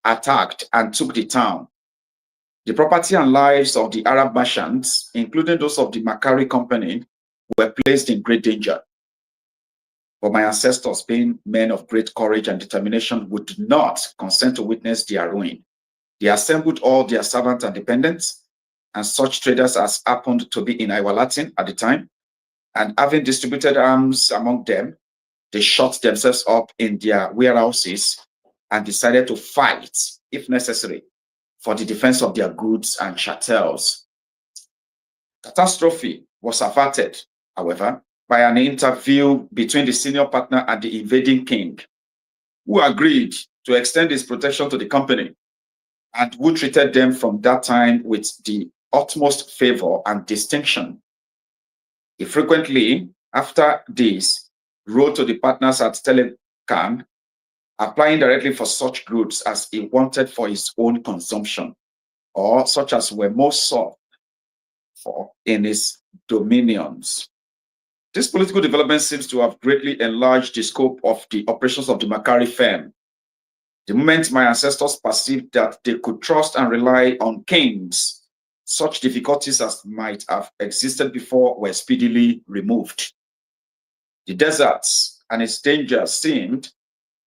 attacked and took the town, the property and lives of the Arab merchants, including those of the Makari company, were placed in great danger. But my ancestors, being men of great courage and determination, would not consent to witness their ruin. They assembled all their servants and dependents, and such traders as happened to be in Iwalatin at the time, and having distributed arms among them, they shut themselves up in their warehouses and decided to fight, if necessary, for the defense of their goods and chattels. Catastrophe was averted, however, by an interview between the senior partner and the invading king, who agreed to extend his protection to the company and who treated them from that time with the utmost favor and distinction. He frequently, after this, wrote to the partners at Telemkan, applying directly for such goods as he wanted for his own consumption, or such as were most sought for in his dominions. This political development seems to have greatly enlarged the scope of the operations of the Makari firm. The moment my ancestors perceived that they could trust and rely on kings, such difficulties as might have existed before were speedily removed. The deserts and its dangers seemed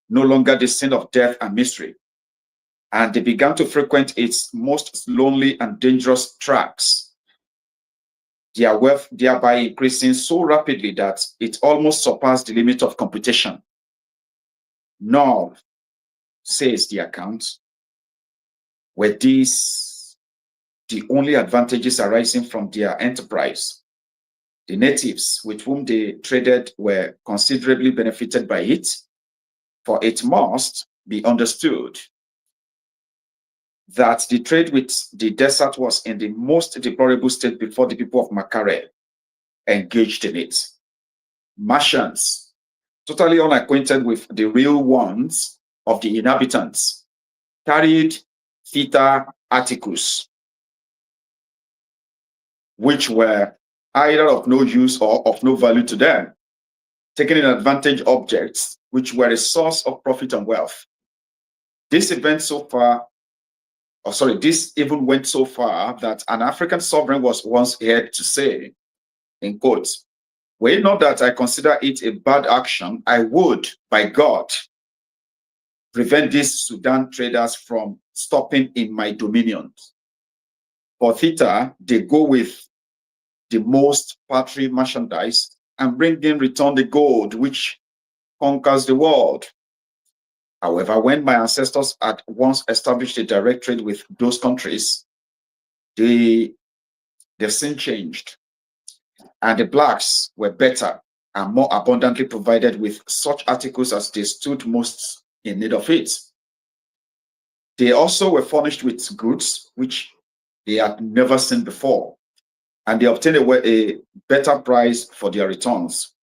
no longer the scene of death and mystery, and they began to frequent its most lonely and dangerous tracks, their wealth thereby increasing so rapidly that it almost surpassed the limit of computation. Nor, says the account, were these the only advantages arising from their enterprise. The natives with whom they traded were considerably benefited by it, for it must be understood that the trade with the desert was in the most deplorable state before the people of Makare engaged in it. Martians, totally unacquainted with the real wants of the inhabitants, carried theta articles, which were either of no use or of no value to them, taking advantage objects which were a source of profit and wealth. This even went so far that an African sovereign was once heard to say, in quotes, "Were it not that I consider it a bad action, I would, by God, prevent these Sudan traders from stopping in my dominions. For theta, they go with the most paltry merchandise and bring in return the gold which conquers the world." However, when my ancestors had once established a direct trade with those countries, the scene changed, and the blacks were better and more abundantly provided with such articles as they stood most in need of it. They also were furnished with goods which they had never seen before, and they obtained a better price for their returns.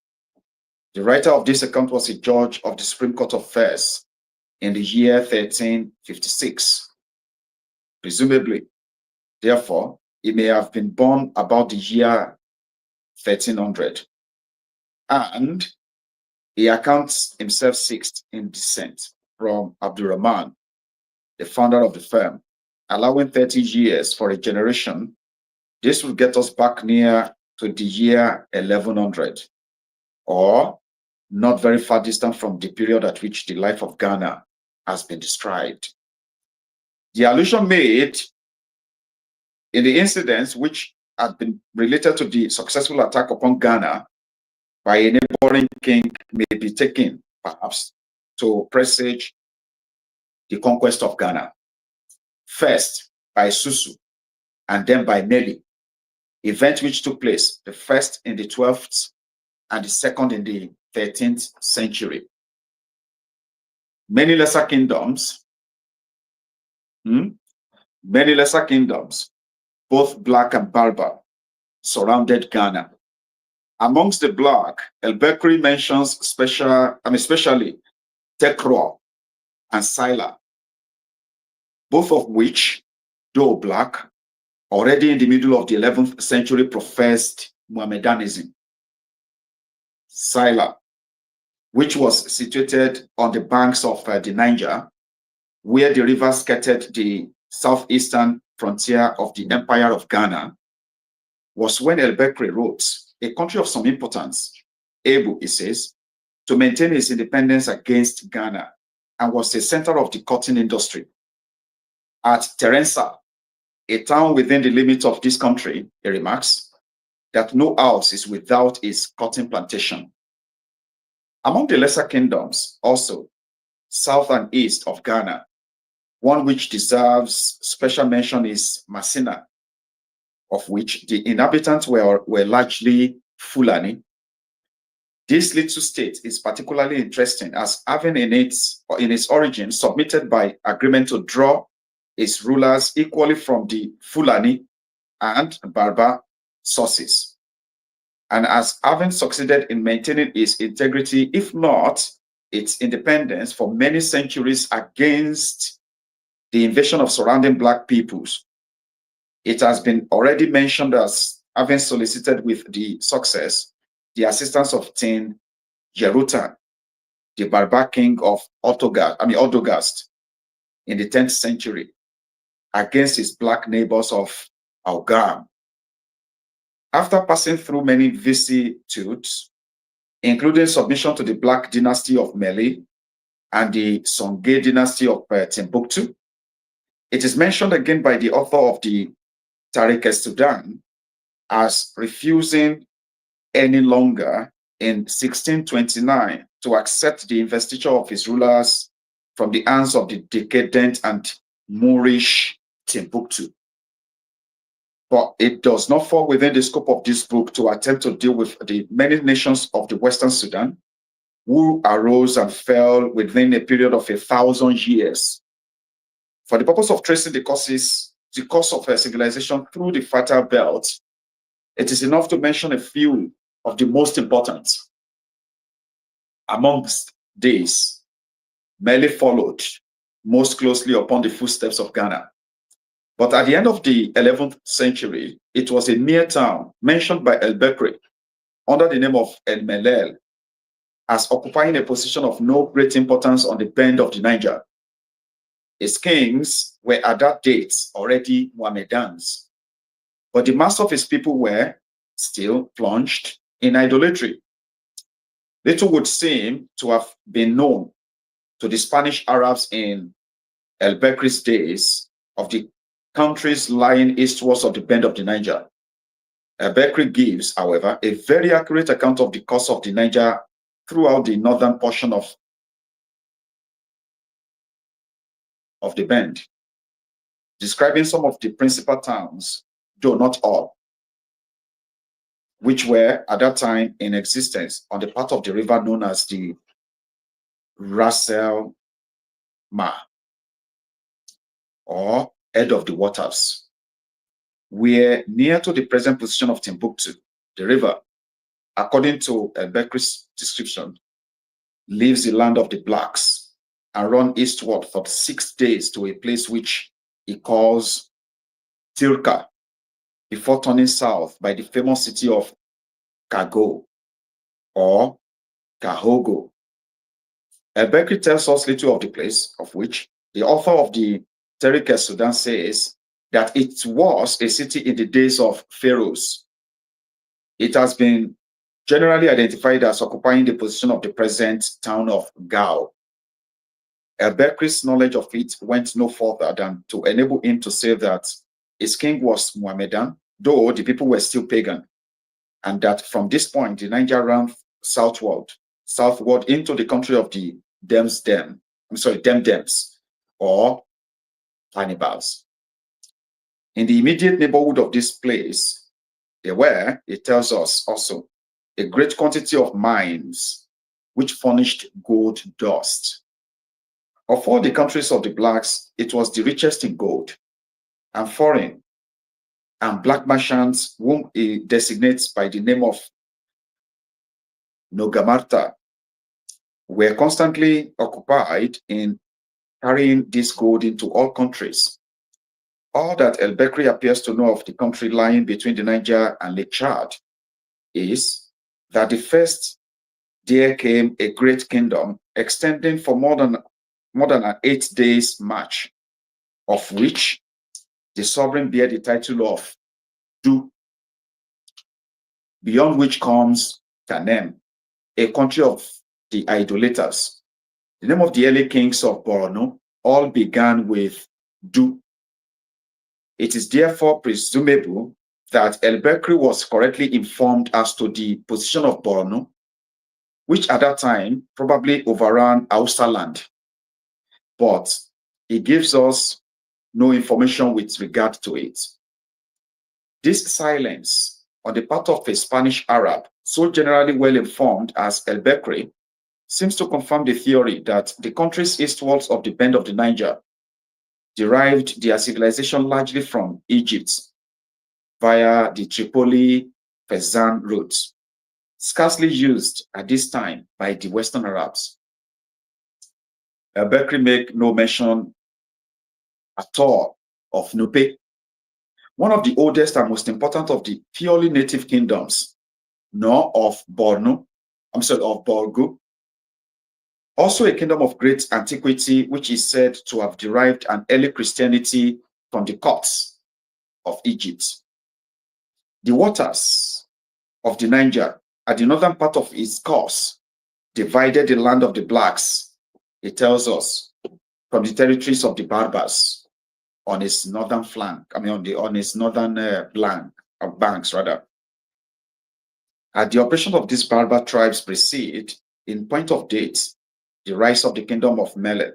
The writer of this account was a judge of the Supreme Court of Fairs in the year 1356. Presumably, therefore, he may have been born about the year 1300. And he accounts himself sixth in descent from Abdurrahman, the founder of the firm, allowing 30 years for a generation. This will get us back near to the year 1100, or not very far distant from the period at which the life of Ghana has been described. The allusion made in the incidents which had been related to the successful attack upon Ghana by a neighboring king may be taken, perhaps, to presage the conquest of Ghana, first by Susu and then by Nelly, event which took place, the first in the 12th and the second in the 13th century. Many lesser kingdoms, both black and Berber, surrounded Ghana. Amongst the black, El-Bekri mentions especially Tekro and Sila, both of which, though black, already in the middle of the 11th century professed Mohammedanism. Sila, which was situated on the banks of the Niger, where the river skirted the southeastern frontier of the Empire of Ghana, was when El-Bekri wrote, a country of some importance, able, he says, to maintain its independence against Ghana, and was a center of the cotton industry. At Terensa, a town within the limits of this country, he remarks, that no house is without its cotton plantation. Among the lesser kingdoms, also, south and east of Ghana, one which deserves special mention is Masina, of which the inhabitants were largely Fulani. This little state is particularly interesting as having in its origin submitted by agreement to draw its rulers equally from the Fulani and Berber sources, and as having succeeded in maintaining its integrity, if not its independence, for many centuries against the invasion of surrounding black peoples. It has been already mentioned as having solicited with the success the assistance of Tin Jerutan, the Berber king of Odogast in the 10th century, against his black neighbors of Augam. After passing through many vicissitudes, including submission to the Black dynasty of Mali and the Songhai dynasty of Timbuktu, it is mentioned again by the author of the Tariq-e-Sudan as refusing any longer in 1629 to accept the investiture of his rulers from the hands of the decadent and Moorish Timbuktu. But it does not fall within the scope of this book to attempt to deal with the many nations of the Western Sudan who arose and fell within a period of 1,000 years. For the purpose of tracing the course of a civilization through the Fertile Belt, it is enough to mention a few of the most important. Amongst these, Mali followed most closely upon the footsteps of Ghana. But at the end of the 11th century, it was a mere town mentioned by El-Bekri under the name of El Melel as occupying a position of no great importance on the bend of the Niger. Its kings were at that date already Mohammedans, but the mass of his people were still plunged in idolatry. Little would seem to have been known to the Spanish Arabs in El-Bekri's days of the countries lying eastwards of the bend of the Niger. El-Bekri gives, however, a very accurate account of the course of the Niger throughout the northern portion of the bend, describing some of the principal towns, though not all, which were at that time in existence on the part of the river known as the Ras El Ma, or head of the waters, were near to the present position of Timbuktu. The river, according to El-Bekri's description, leaves the land of the blacks and run eastward for 6 days to a place which he calls Tirka, before turning south by the famous city of Kago or Kahogo. El-Bekri tells us little of the place, of which the author of the Tariq Sudan says that it was a city in the days of pharaohs. It has been generally identified as occupying the position of the present town of Gao. El-Bekri's knowledge of it went no further than to enable him to say that his king was Mohammedan, though the people were still pagan, and that from this point the Niger ran southward into the country of the Demdems, or cannibals. In the immediate neighborhood of this place, there were, it tells us also, a great quantity of mines which furnished gold dust. Of all the countries of the blacks, it was the richest in gold, and foreign and black merchants, whom he designates by the name of Nogamarta, were constantly occupied in carrying this gold into all countries. All that El-Bekri appears to know of the country lying between the Niger and Lake Chad is that the first there came a great kingdom extending for more than an 8 days march, of which the sovereign bear the title of Du, beyond which comes Kanemi, a country of the idolaters. The name of the early kings of Borno all began with Du. It is therefore presumable that El-Bekri was correctly informed as to the position of Borno, which at that time probably overran Hausa land. But he gives us no information with regard to it. This silence on the part of a Spanish Arab, so generally well informed as El-Bekri, seems to confirm the theory that the countries eastwards of the bend of the Niger derived their civilization largely from Egypt via the Tripoli-Fezzan route, scarcely used at this time by the Western Arabs. El-Bekri make no mention at all of Nupe, one of the oldest and most important of the purely native kingdoms, nor of Borno, of Borgu, also a kingdom of great antiquity, which is said to have derived an early Christianity from the Copts of Egypt. The waters of the Niger, at the northern part of its course, divided the land of the blacks, it tells us, from the territories of the Berbers on its northern flank, on its northern banks rather. At the operation of these Berber tribes precede, in point of date, the rise of the kingdom of Mele.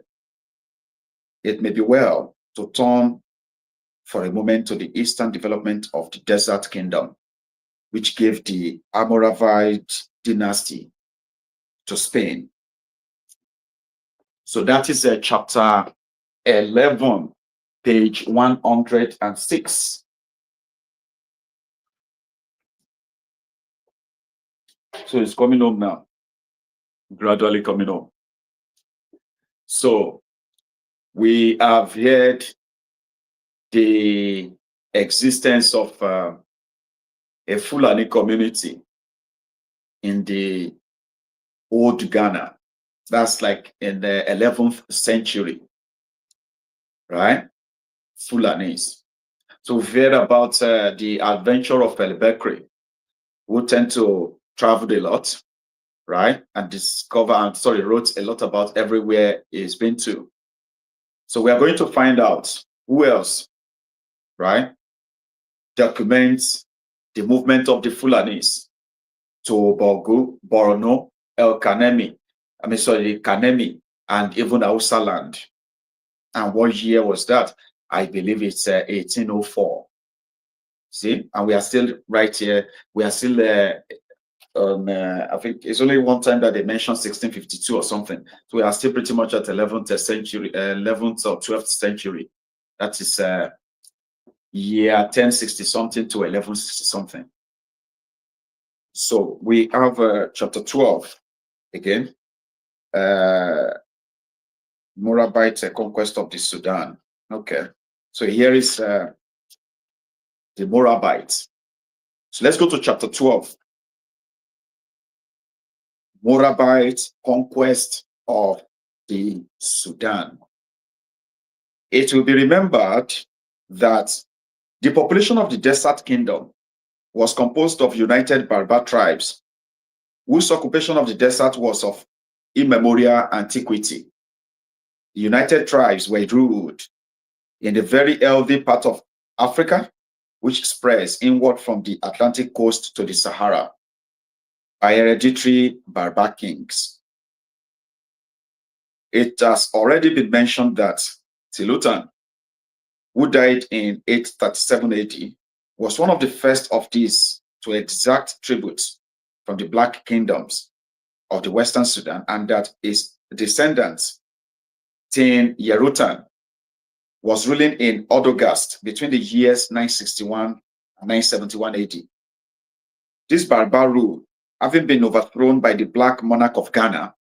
It may be well to turn for a moment to the eastern development of the Desert Kingdom, which gave the Almoravid dynasty to Spain. So that is chapter 11, page 106. So it's coming up now, gradually coming up. So we have heard the existence of a Fulani community in the old Ghana. That's like in the 11th century, right? Fulanis. So we've heard about the adventure of El Bekri, who tend to travel a lot, right? And wrote a lot about everywhere he's been to. So we are going to find out who else, right, documents the movement of the Fulanis to Borno, Kanemi, Kanemi, and even Hausa land. And what year was that? I believe it's 1804. See, and we are still right here. We are still I think it's only one time that they mentioned 1652 or something. So we are still pretty much at 11th century, 11th or 12th century. That is year 1060 something to 1160 something. So we have chapter 12 again. Morabite conquest of the Sudan. Okay. So here is the Morabites. So let's go to chapter 12. Morabite conquest of the Sudan. It will be remembered that the population of the Desert Kingdom was composed of united Berber tribes, whose occupation of the desert was of immemorial antiquity. The united tribes were ruled in the very healthy part of Africa, which spreads inward from the Atlantic coast to the Sahara, by hereditary Berber kings. It has already been mentioned that Sultan, who died in 837 AD, was one of the first of these to exact tribute from the Black Kingdoms of the Western Sudan, and that his descendants, Tin Yerutan, was ruling in Odogast between the years 961 and 971 AD. This Berber rule, having been overthrown by the Black monarch of Ghana,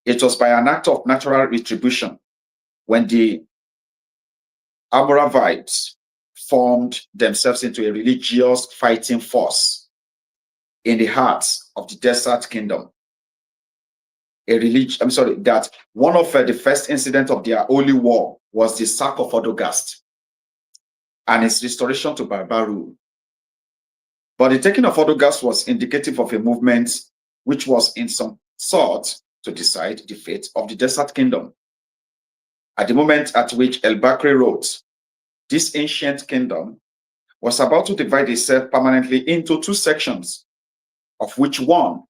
it was by an act of natural retribution when the Almoravids formed themselves into a religious fighting force in the heart of the Desert Kingdom. That one of the first incidents of their holy war was the sack of Odogast and its restoration to Berber rule. But the taking of Odogast was indicative of a movement which was in some sort to decide the fate of the Desert Kingdom. At the moment at which El Bekri wrote, this ancient kingdom was about to divide itself permanently into two sections, of which one,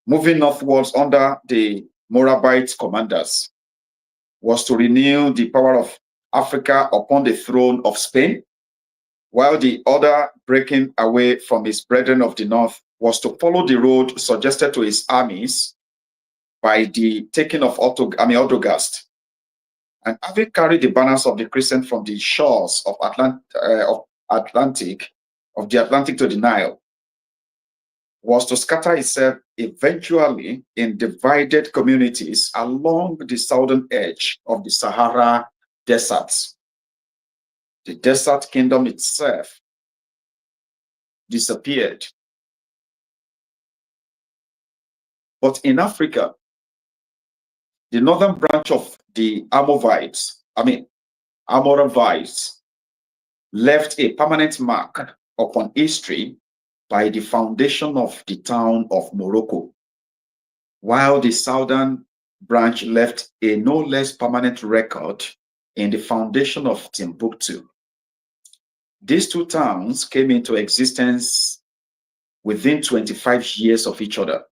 moving northwards under the Morabite commanders, was to renew the power of Africa upon the throne of Spain, while the other, breaking away from his brethren of the north, was to follow the road suggested to his armies by the taking of Odogast, and having carried the banners of the crescent from the shores of the Atlantic to the Nile, was to scatter itself eventually in divided communities along the southern edge of the Sahara deserts. The Desert Kingdom itself disappeared. But in Africa, the northern branch of the Almoravids left a permanent mark upon history by the foundation of the town of Morocco, while the southern branch left a no less permanent record in the foundation of Timbuktu. These two towns came into existence within 25 years of each other.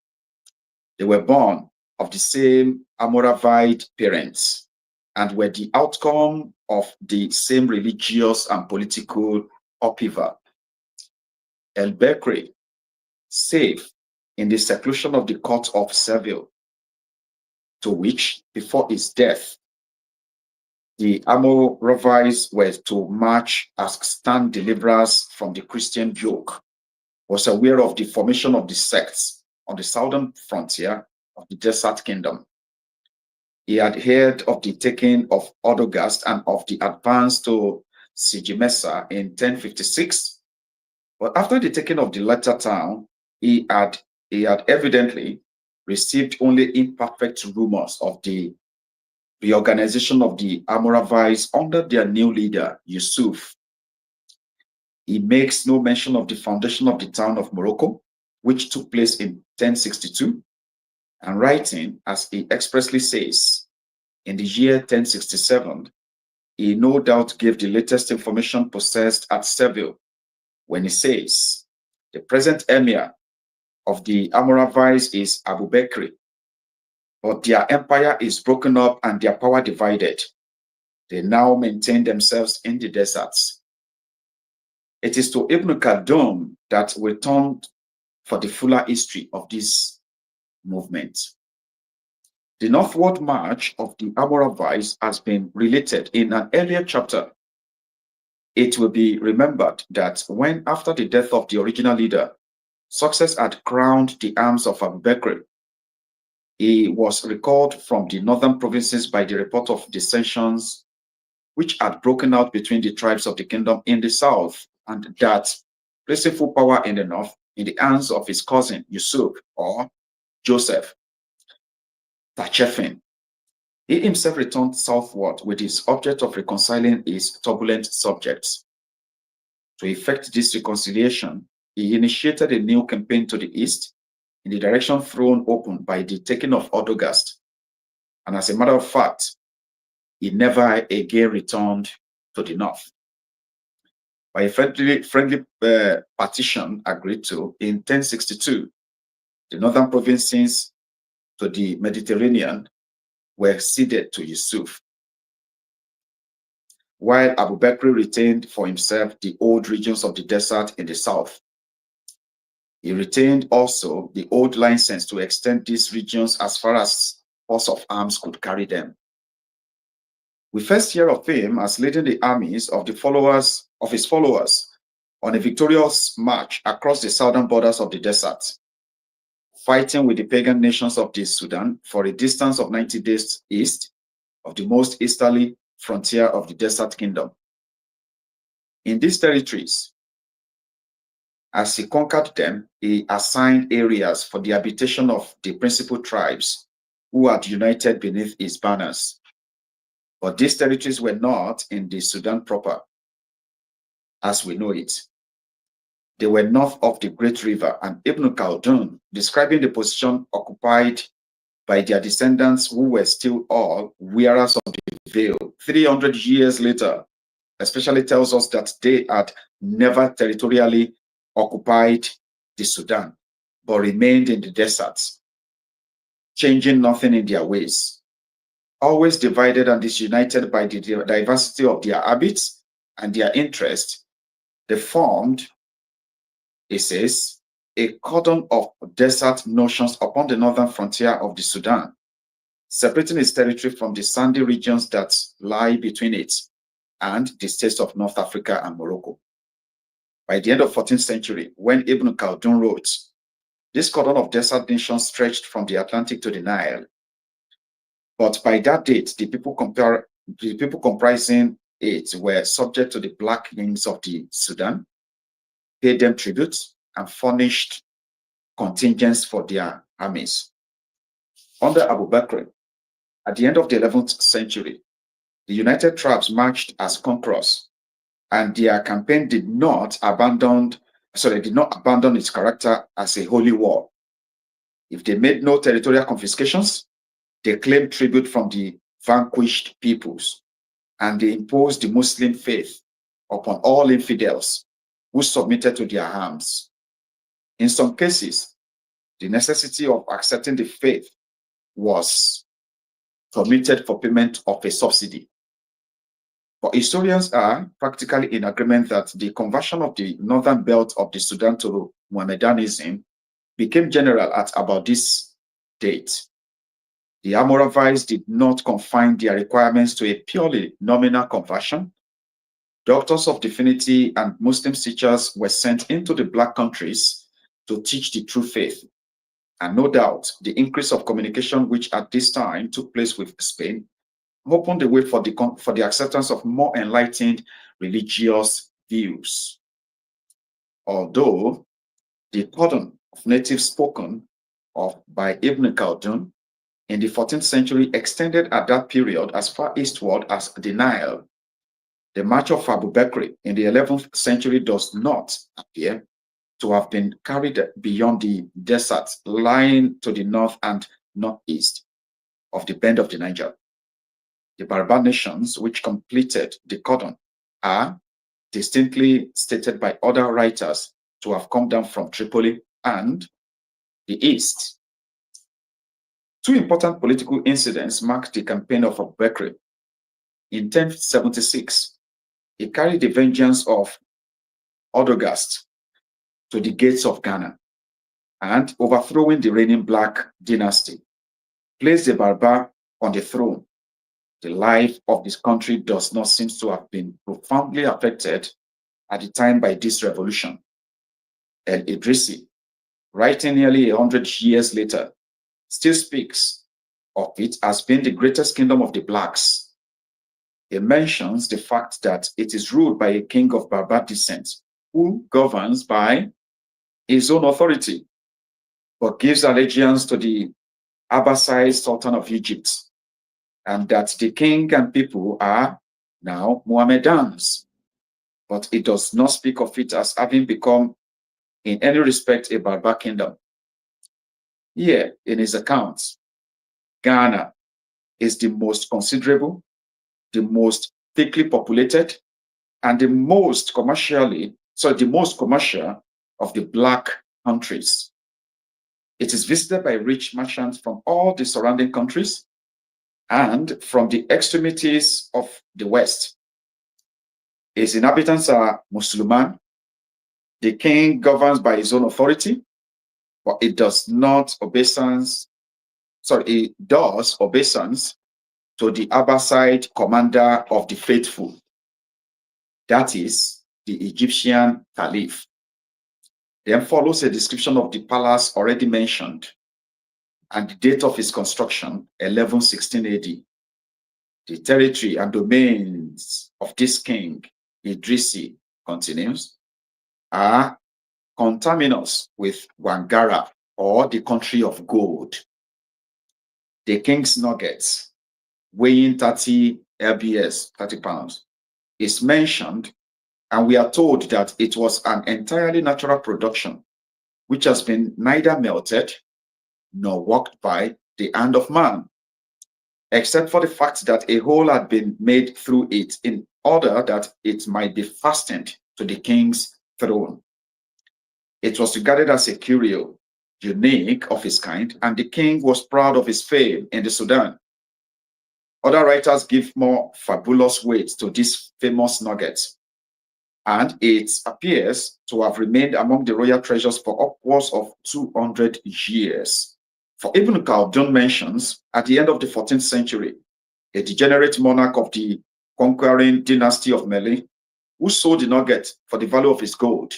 They were born of the same Almoravid parents and were the outcome of the same religious and political upheaval. El-Bekri, safe in the seclusion of the court of Seville, to which, before his death, the Almoravids were to march as stand deliverers from the Christian yoke, was aware of the formation of the sects on the southern frontier of the Desert Kingdom. He had heard of the taking of Odogast and of the advance to Sijimesa in 1056, but after the taking of the latter town, he had evidently received only imperfect rumors of the reorganization of the Almoravids under their new leader, Yusuf. He makes no mention of the foundation of the town of Morocco, which took place in 1062, and writing, as he expressly says, in the year 1067, he no doubt gave the latest information possessed at Seville when he says, the present emir of the Almoravids is Abu Bakr, but their empire is broken up and their power divided. They now maintain themselves in the deserts. It is to Ibn Khaldun that we turn for the fuller history of this movement. The northward march of the Almoravids has been related in an earlier chapter. It will be remembered that when, after the death of the original leader, success had crowned the arms of Abu Bakr, he was recalled from the northern provinces by the report of dissensions which had broken out between the tribes of the kingdom in the south, and that, placing full power in the north in the hands of his cousin Yusuf or Joseph Tachefin, he himself returned southward with his object of reconciling his turbulent subjects. To effect this reconciliation, he initiated a new campaign to the east in the direction thrown open by the taking of Odogast, and as a matter of fact, he never again returned to the north. By a friendly partition agreed to in 1062, the northern provinces to the Mediterranean were ceded to Yusuf, while Abu Bakr retained for himself the old regions of the desert in the south. He retained also the old license to extend these regions as far as force of arms could carry them. We first hear of him as leading the armies of his followers on a victorious march across the southern borders of the desert, fighting with the pagan nations of the Sudan for a distance of 90 days east of the most easterly frontier of the Desert Kingdom. In these territories, as he conquered them, he assigned areas for the habitation of the principal tribes who had united beneath his banners. But these territories were not in the Sudan proper, as we know it. They were north of the Great River, and Ibn Khaldun, describing the position occupied by their descendants who were still all wearers of the veil 300 years later, especially tells us that they had never territorially occupied the Sudan, but remained in the deserts, changing nothing in their ways. Always divided and disunited by the diversity of their habits and their interests, they formed, it says, a cordon of desert notions upon the northern frontier of the Sudan, separating its territory from the sandy regions that lie between it and the states of North Africa and Morocco. By the end of the 14th century, when Ibn Khaldun wrote, this cordon of desert nations stretched from the Atlantic to the Nile. But by that date, the people comprising it were subject to the black kings of the Sudan, paid them tribute, and furnished contingents for their armies. Under Abu Bakr, at the end of the 11th century, the United Tribes marched as conquerors, and their campaign did not abandon its character as a holy war. If they made no territorial confiscations, they claimed tribute from the vanquished peoples, and they imposed the Muslim faith upon all infidels who submitted to their arms. In some cases, the necessity of accepting the faith was permitted for payment of a subsidy. But historians are practically in agreement that the conversion of the northern belt of the Sudan to Mohammedanism became general at about this date. The Almoravids did not confine their requirements to a purely nominal conversion. Doctors of divinity and Muslim teachers were sent into the black countries to teach the true faith. And no doubt, the increase of communication which at this time took place with Spain opened the way for the acceptance of more enlightened religious views. Although the cordon of natives spoken of by Ibn Khaldun in the 14th century extended at that period as far eastward as the Nile, the march of Abu Bakr in the 11th century does not appear to have been carried beyond the desert lying to the north and northeast of the bend of the Niger. The Berber nations which completed the cordon are distinctly stated by other writers to have come down from Tripoli and the east. Two important political incidents marked the campaign of Abu Bakr. In 1076, he carried the vengeance of Odogast to the gates of Ghana and, overthrowing the reigning Black dynasty, placed the Berber on the throne. The life of this country does not seem to have been profoundly affected at the time by this revolution. El-Idrisi, writing nearly 100 years later, still speaks of it as being the greatest kingdom of the blacks. He mentions the fact that it is ruled by a king of Berber descent who governs by his own authority, but gives allegiance to the Abbasid Sultan of Egypt, and that the king and people are now Mohammedans. But it does not speak of it as having become in any respect a Berber kingdom. Here, in his accounts, Ghana is the most considerable, the most thickly populated, and the most commercial of the black countries. It is visited by rich merchants from all the surrounding countries and from the extremities of the west. Its inhabitants are Musliman. The king governs by his own authority, but it does obeisance to the Abbasid commander of the faithful, that is, the Egyptian Caliph. Then follows a description of the palace already mentioned and the date of its construction, 1116 AD. The territory and domains of this king, Idrisi, continues, are conterminous with Wangara, or the country of gold. The king's nuggets, weighing 30 lbs, 30 pounds, is mentioned, and we are told that it was an entirely natural production, which has been neither melted nor worked by the hand of man, except for the fact that a hole had been made through it in order that it might be fastened to the king's throne. It was regarded as a curio, unique of its kind, and the king was proud of his fame in the Sudan. Other writers give more fabulous weight to this famous nugget, and it appears to have remained among the royal treasures for upwards of 200 years. For Ibn Khaldun mentions, at the end of the 14th century, a degenerate monarch of the conquering dynasty of Mali, who sold the nugget for the value of his gold.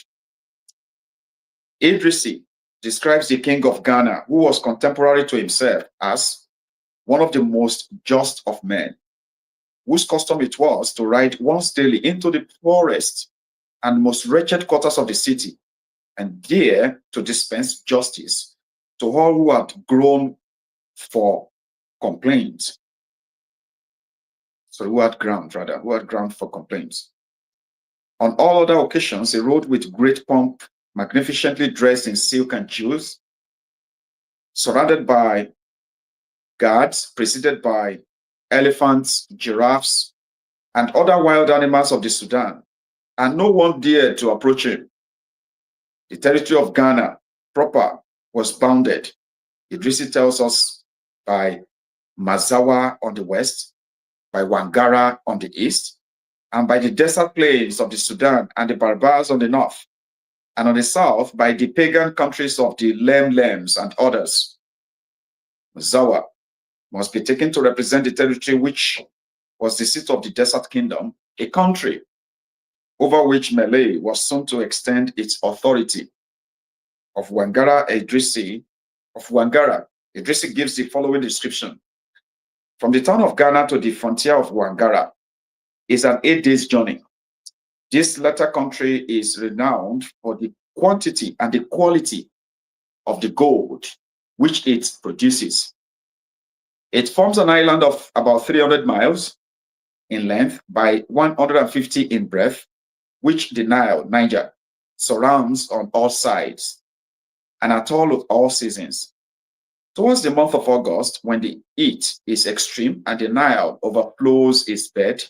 Idrisi describes the king of Ghana, who was contemporary to himself, as one of the most just of men, whose custom it was to ride once daily into the poorest and most wretched quarters of the city, and there to dispense justice to all who had grown for complaints. So who had ground for complaints. On all other occasions, he rode with great pomp, magnificently dressed in silk and jewels, surrounded by guards, preceded by elephants, giraffes, and other wild animals of the Sudan, and no one dared to approach him. The territory of Ghana proper was bounded, Idrisi tells us, by Mazawa on the west, by Wangara on the east, and by the desert plains of the Sudan and the Barbars on the north, and on the south by the pagan countries of the Lemlems and others. Zawa must be taken to represent the territory which was the seat of the desert kingdom, a country over which Malay was soon to extend its authority. Of Wangara, Idrisi gives the following description. From the town of Ghana to the frontier of Wangara is an 8 days journey. This latter country is renowned for the quantity and the quality of the gold which it produces. It forms an island of about 300 miles in length by 150 in breadth, which the Niger, surrounds on all sides, and at all seasons. Towards the month of August, when the heat is extreme and the Nile overflows its bed,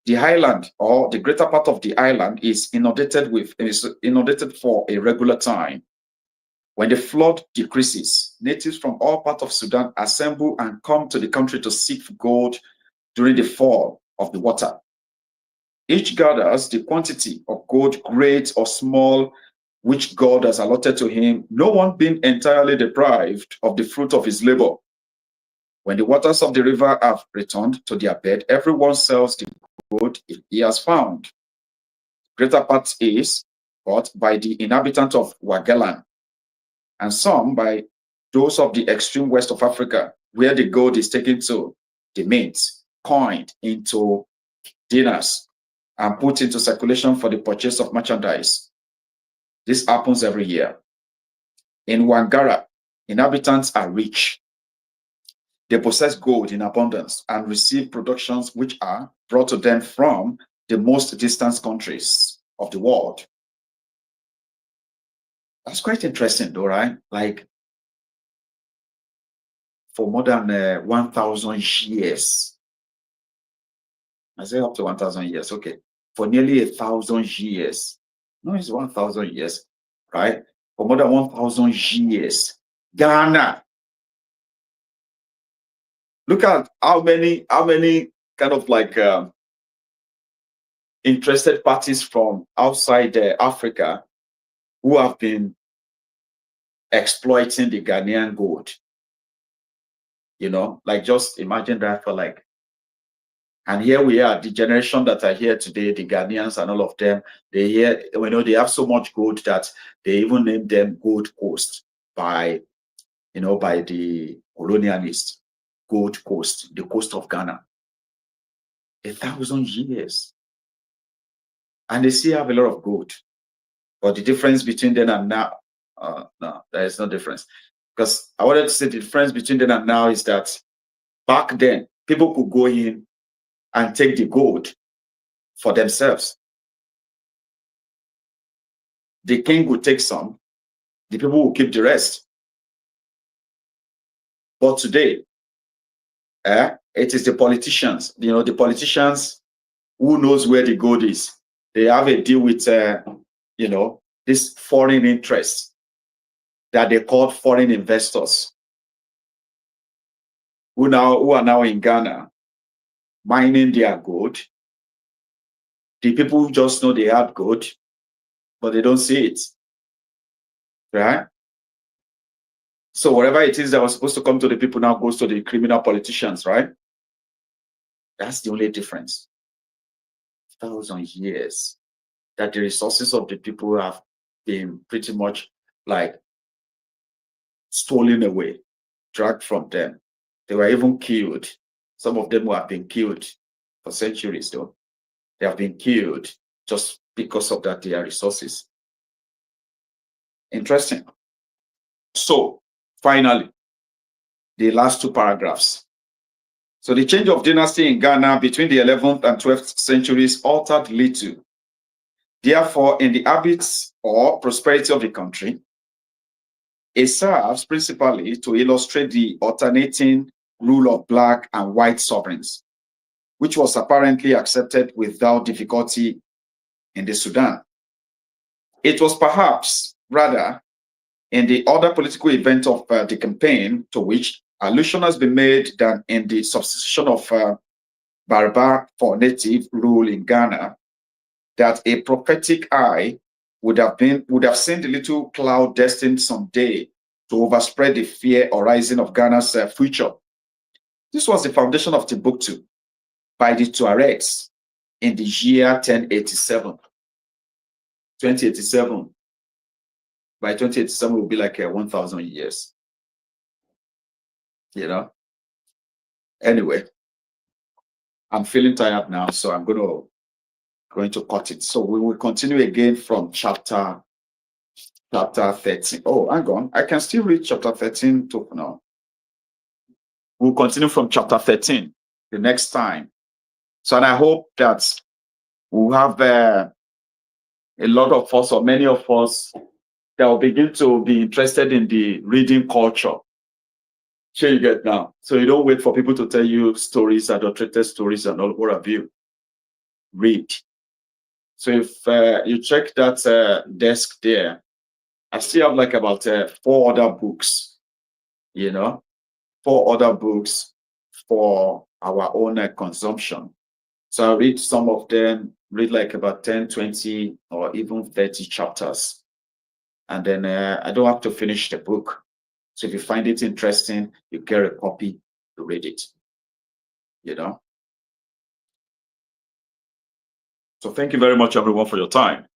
the highland or the greater part of the island is inundated for a regular time. When the flood decreases, natives from all parts of Sudan assemble and come to the country to seek for gold during the fall of the water. Each gathers the quantity of gold, great or small, which God has allotted to him, no one being entirely deprived of the fruit of his labor. When the waters of the river have returned to their bed, everyone sells the gold he has found. Greater part is bought by the inhabitant of Wagalan, and some by those of the extreme west of Africa, where the gold is taken to the mint, coined into dinars, and put into circulation for the purchase of merchandise. This happens every year. In Wangara, inhabitants are rich. They possess gold in abundance and receive productions which are brought to them from the most distant countries of the world. That's quite interesting though, right? Like for more than 1,000 years. I say up to 1,000 years, okay. For nearly 1,000 years. No, it's 1,000 years, right? For more than 1,000 years. Ghana. Look at how many kind of like interested parties from outside Africa who have been exploiting the Ghanaian gold. You know, like just imagine that for like, and here we are, the generation that are here today, the Ghanaians and all of them, they here, you know, they have so much gold that they even named them Gold Coast by, you know, by the colonialists. Gold Coast, the coast of Ghana. 1,000 years. And they still have a lot of gold. But the difference between then and now, no, there is no difference. Because I wanted to say the difference between then and now is that back then, people could go in and take the gold for themselves. The king would take some, the people will keep the rest. But today, it is the politicians, you know, the politicians who knows where the gold is. They have a deal with, you know, this foreign interests that they call foreign investors who are now in Ghana mining their gold. The people who just know they have gold, but they don't see it, right? So whatever it is that was supposed to come to the people now goes to the criminal politicians, right? That's the only difference. 1,000 years that the resources of the people have been pretty much like stolen away, dragged from them. They were even killed. Some of them have been killed for centuries, though. They have been killed just because of that, their resources. Interesting. So, finally, the last two paragraphs. So the change of dynasty in Ghana between the 11th and 12th centuries altered little. Therefore, in the habits or prosperity of the country, it serves principally to illustrate the alternating rule of black and white sovereigns, which was apparently accepted without difficulty in the Sudan. It was perhaps rather in the other political event of the campaign to which allusion has been made than in the substitution of Berber for native rule in Ghana, that a prophetic eye would have seen the little cloud destined someday to overspread the fear horizon of Ghana's future. This was the foundation of Timbuktu by the Tuaregs in the year 1087. 2087. By 2087, it will be like 1,000 years. You know? Anyway, I'm feeling tired now, so I'm going to cut it. So we will continue again from chapter 13. Oh, hang on. I can still read chapter 13 to now. We'll continue from chapter 13 the next time. So, and I hope that we'll have a lot of us, or many of us, that will begin to be interested in the reading culture. Sure, you get now. So you don't wait for people to tell you stories, adulterated stories, and all. What have you? Read. So if you check that desk there, I still have like about 4 other books, you know, 4 other books for our own consumption. So I read some of them, read like about 10, 20, or even 30 chapters. And then I don't have to finish the book. So if you find it interesting, you get a copy to read it, you know. So thank you very much, everyone, for your time.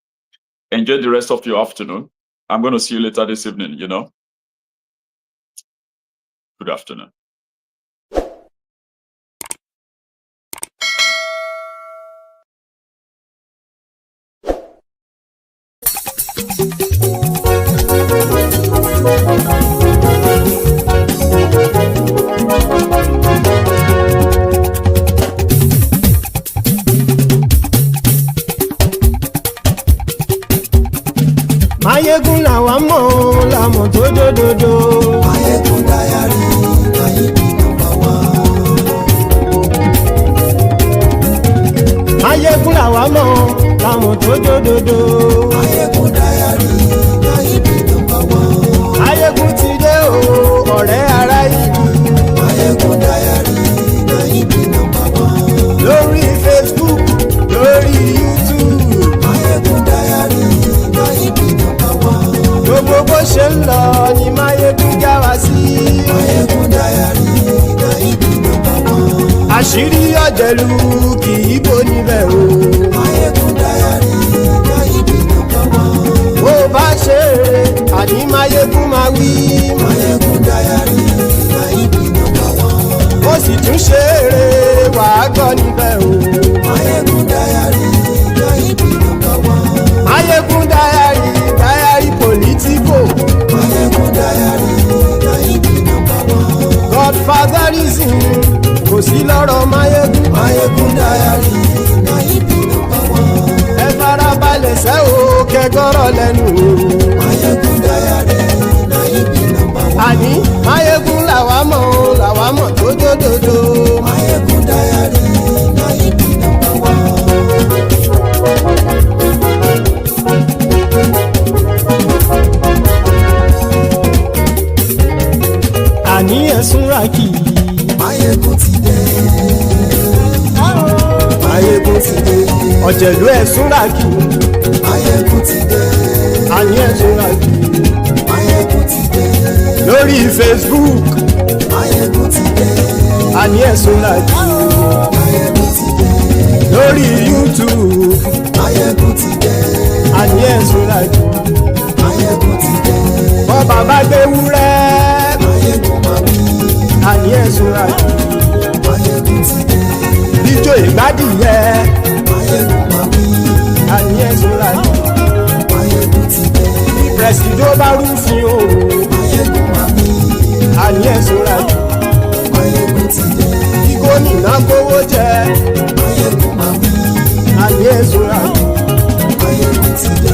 Enjoy the rest of your afternoon. I'm going to see you later this evening, you know. Good afternoon. Maiyegun làwa mọ̀ làmọ̀ tó dòdòdò. Maiyegun Diary, Maiyegun #1. Maiyegun làwa mọ̀ làmọ̀ tó dòdòdò. Maiyegun Diary, Maiyegun #1. Maiyegun ti dé o, ọ̀rẹ́ ará ìlú. Maiyegun Diary, Maiyegun #1. Lórí Facebook, lórí YouTube. Maiyegun Diary, Maiyegun #1. Gbogbo bó ṣe ń lọ ni Maiyegun já wa sí. Maiyegun Diary, Maiyegun #1. Àṣírí ọ̀jẹ̀lú kì í bò níbẹ̀ o. Maiyegun Diary, Maiyegun #1. Bó bá ṣe eré, àní Maiyegun máa wí. Maiyegun Diary, Maiyegun #1. Ó sì tún ṣe eré, wàá gbọ́ níbẹ̀ o. Maiyegun Diary, Maiyegun #1. Maiyegun Diary, Diary Politico. Maiyegun Diary, Maiyegun #1. Godfatherism kò sí lọ́rọ̀ Maiyegun. Maiyegun Diary, Maiyegun #1. Ẹ farabalẹ̀ sẹ́ o, kẹgọ́rọ̀ lẹ́nu o. Maiyegun Diary, Maiyegun #1. Àní Maiyegun làwa mọ̀ tó dòdòdò. Maiyegun Diary, Maiyegun #1. Àní ẹ̀sùn ràkì. Maiyegun ti dé. Maiyegun ti dé. Ọ̀jẹ̀lú ẹ̀sùn ràkì. Maiyegun ti dé. Àní ẹ̀sùn ràkì. Maiyegun ti dé. Lórí Facebook. Maiyegun ti dé. Àní ẹ̀sùn ràkì. Maiyegun ti dé. Lórí YouTube. Maiyegun ti dé. Àní ẹ̀sùn ràkì. Maiyegun ti dé. Bọ́ bàbá gbé wúrẹ́. Maiyegun máa wí. Àní ẹ̀sùn ràkì. Maiyegun ti dé. Ijó ìgbádìyẹ. Maiyegun máa wí. Àní ẹ̀sùn ràkì. Maiyegun ti dé. Pẹ̀sìdó bá rúfin o. Maiyegun máa wí. Àní ẹ̀sùn ràkì. Maiyegun ti dé. Kí gómìnà kówó jẹ. Maiyegun máa wí. Àní ẹ̀sùn ràkì. Maiyegun ti dé.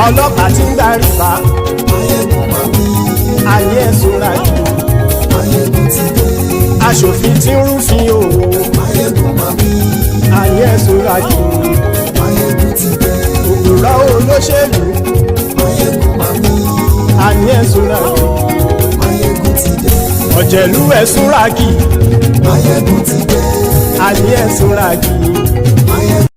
Ọlọ́pàá tí ń darí bá. Maiyegun máa wí. Àní ẹ̀sùn ràkì. Maiyegun ti dé. Aṣòfin tí ń rúfin o. Maiyegun máa wí. Àní ẹ̀sùn ràkì. Maiyegun ti dé. Òpùrọ́ olóṣèlú. Maiyegun máa wí. Àní ẹ̀sùn ràkì. Maiyegun ti dé. Ọ̀jẹ̀lú ẹ̀sùn ràkì. Maiyegun ti dé. àní ẹ̀ súnra kì í.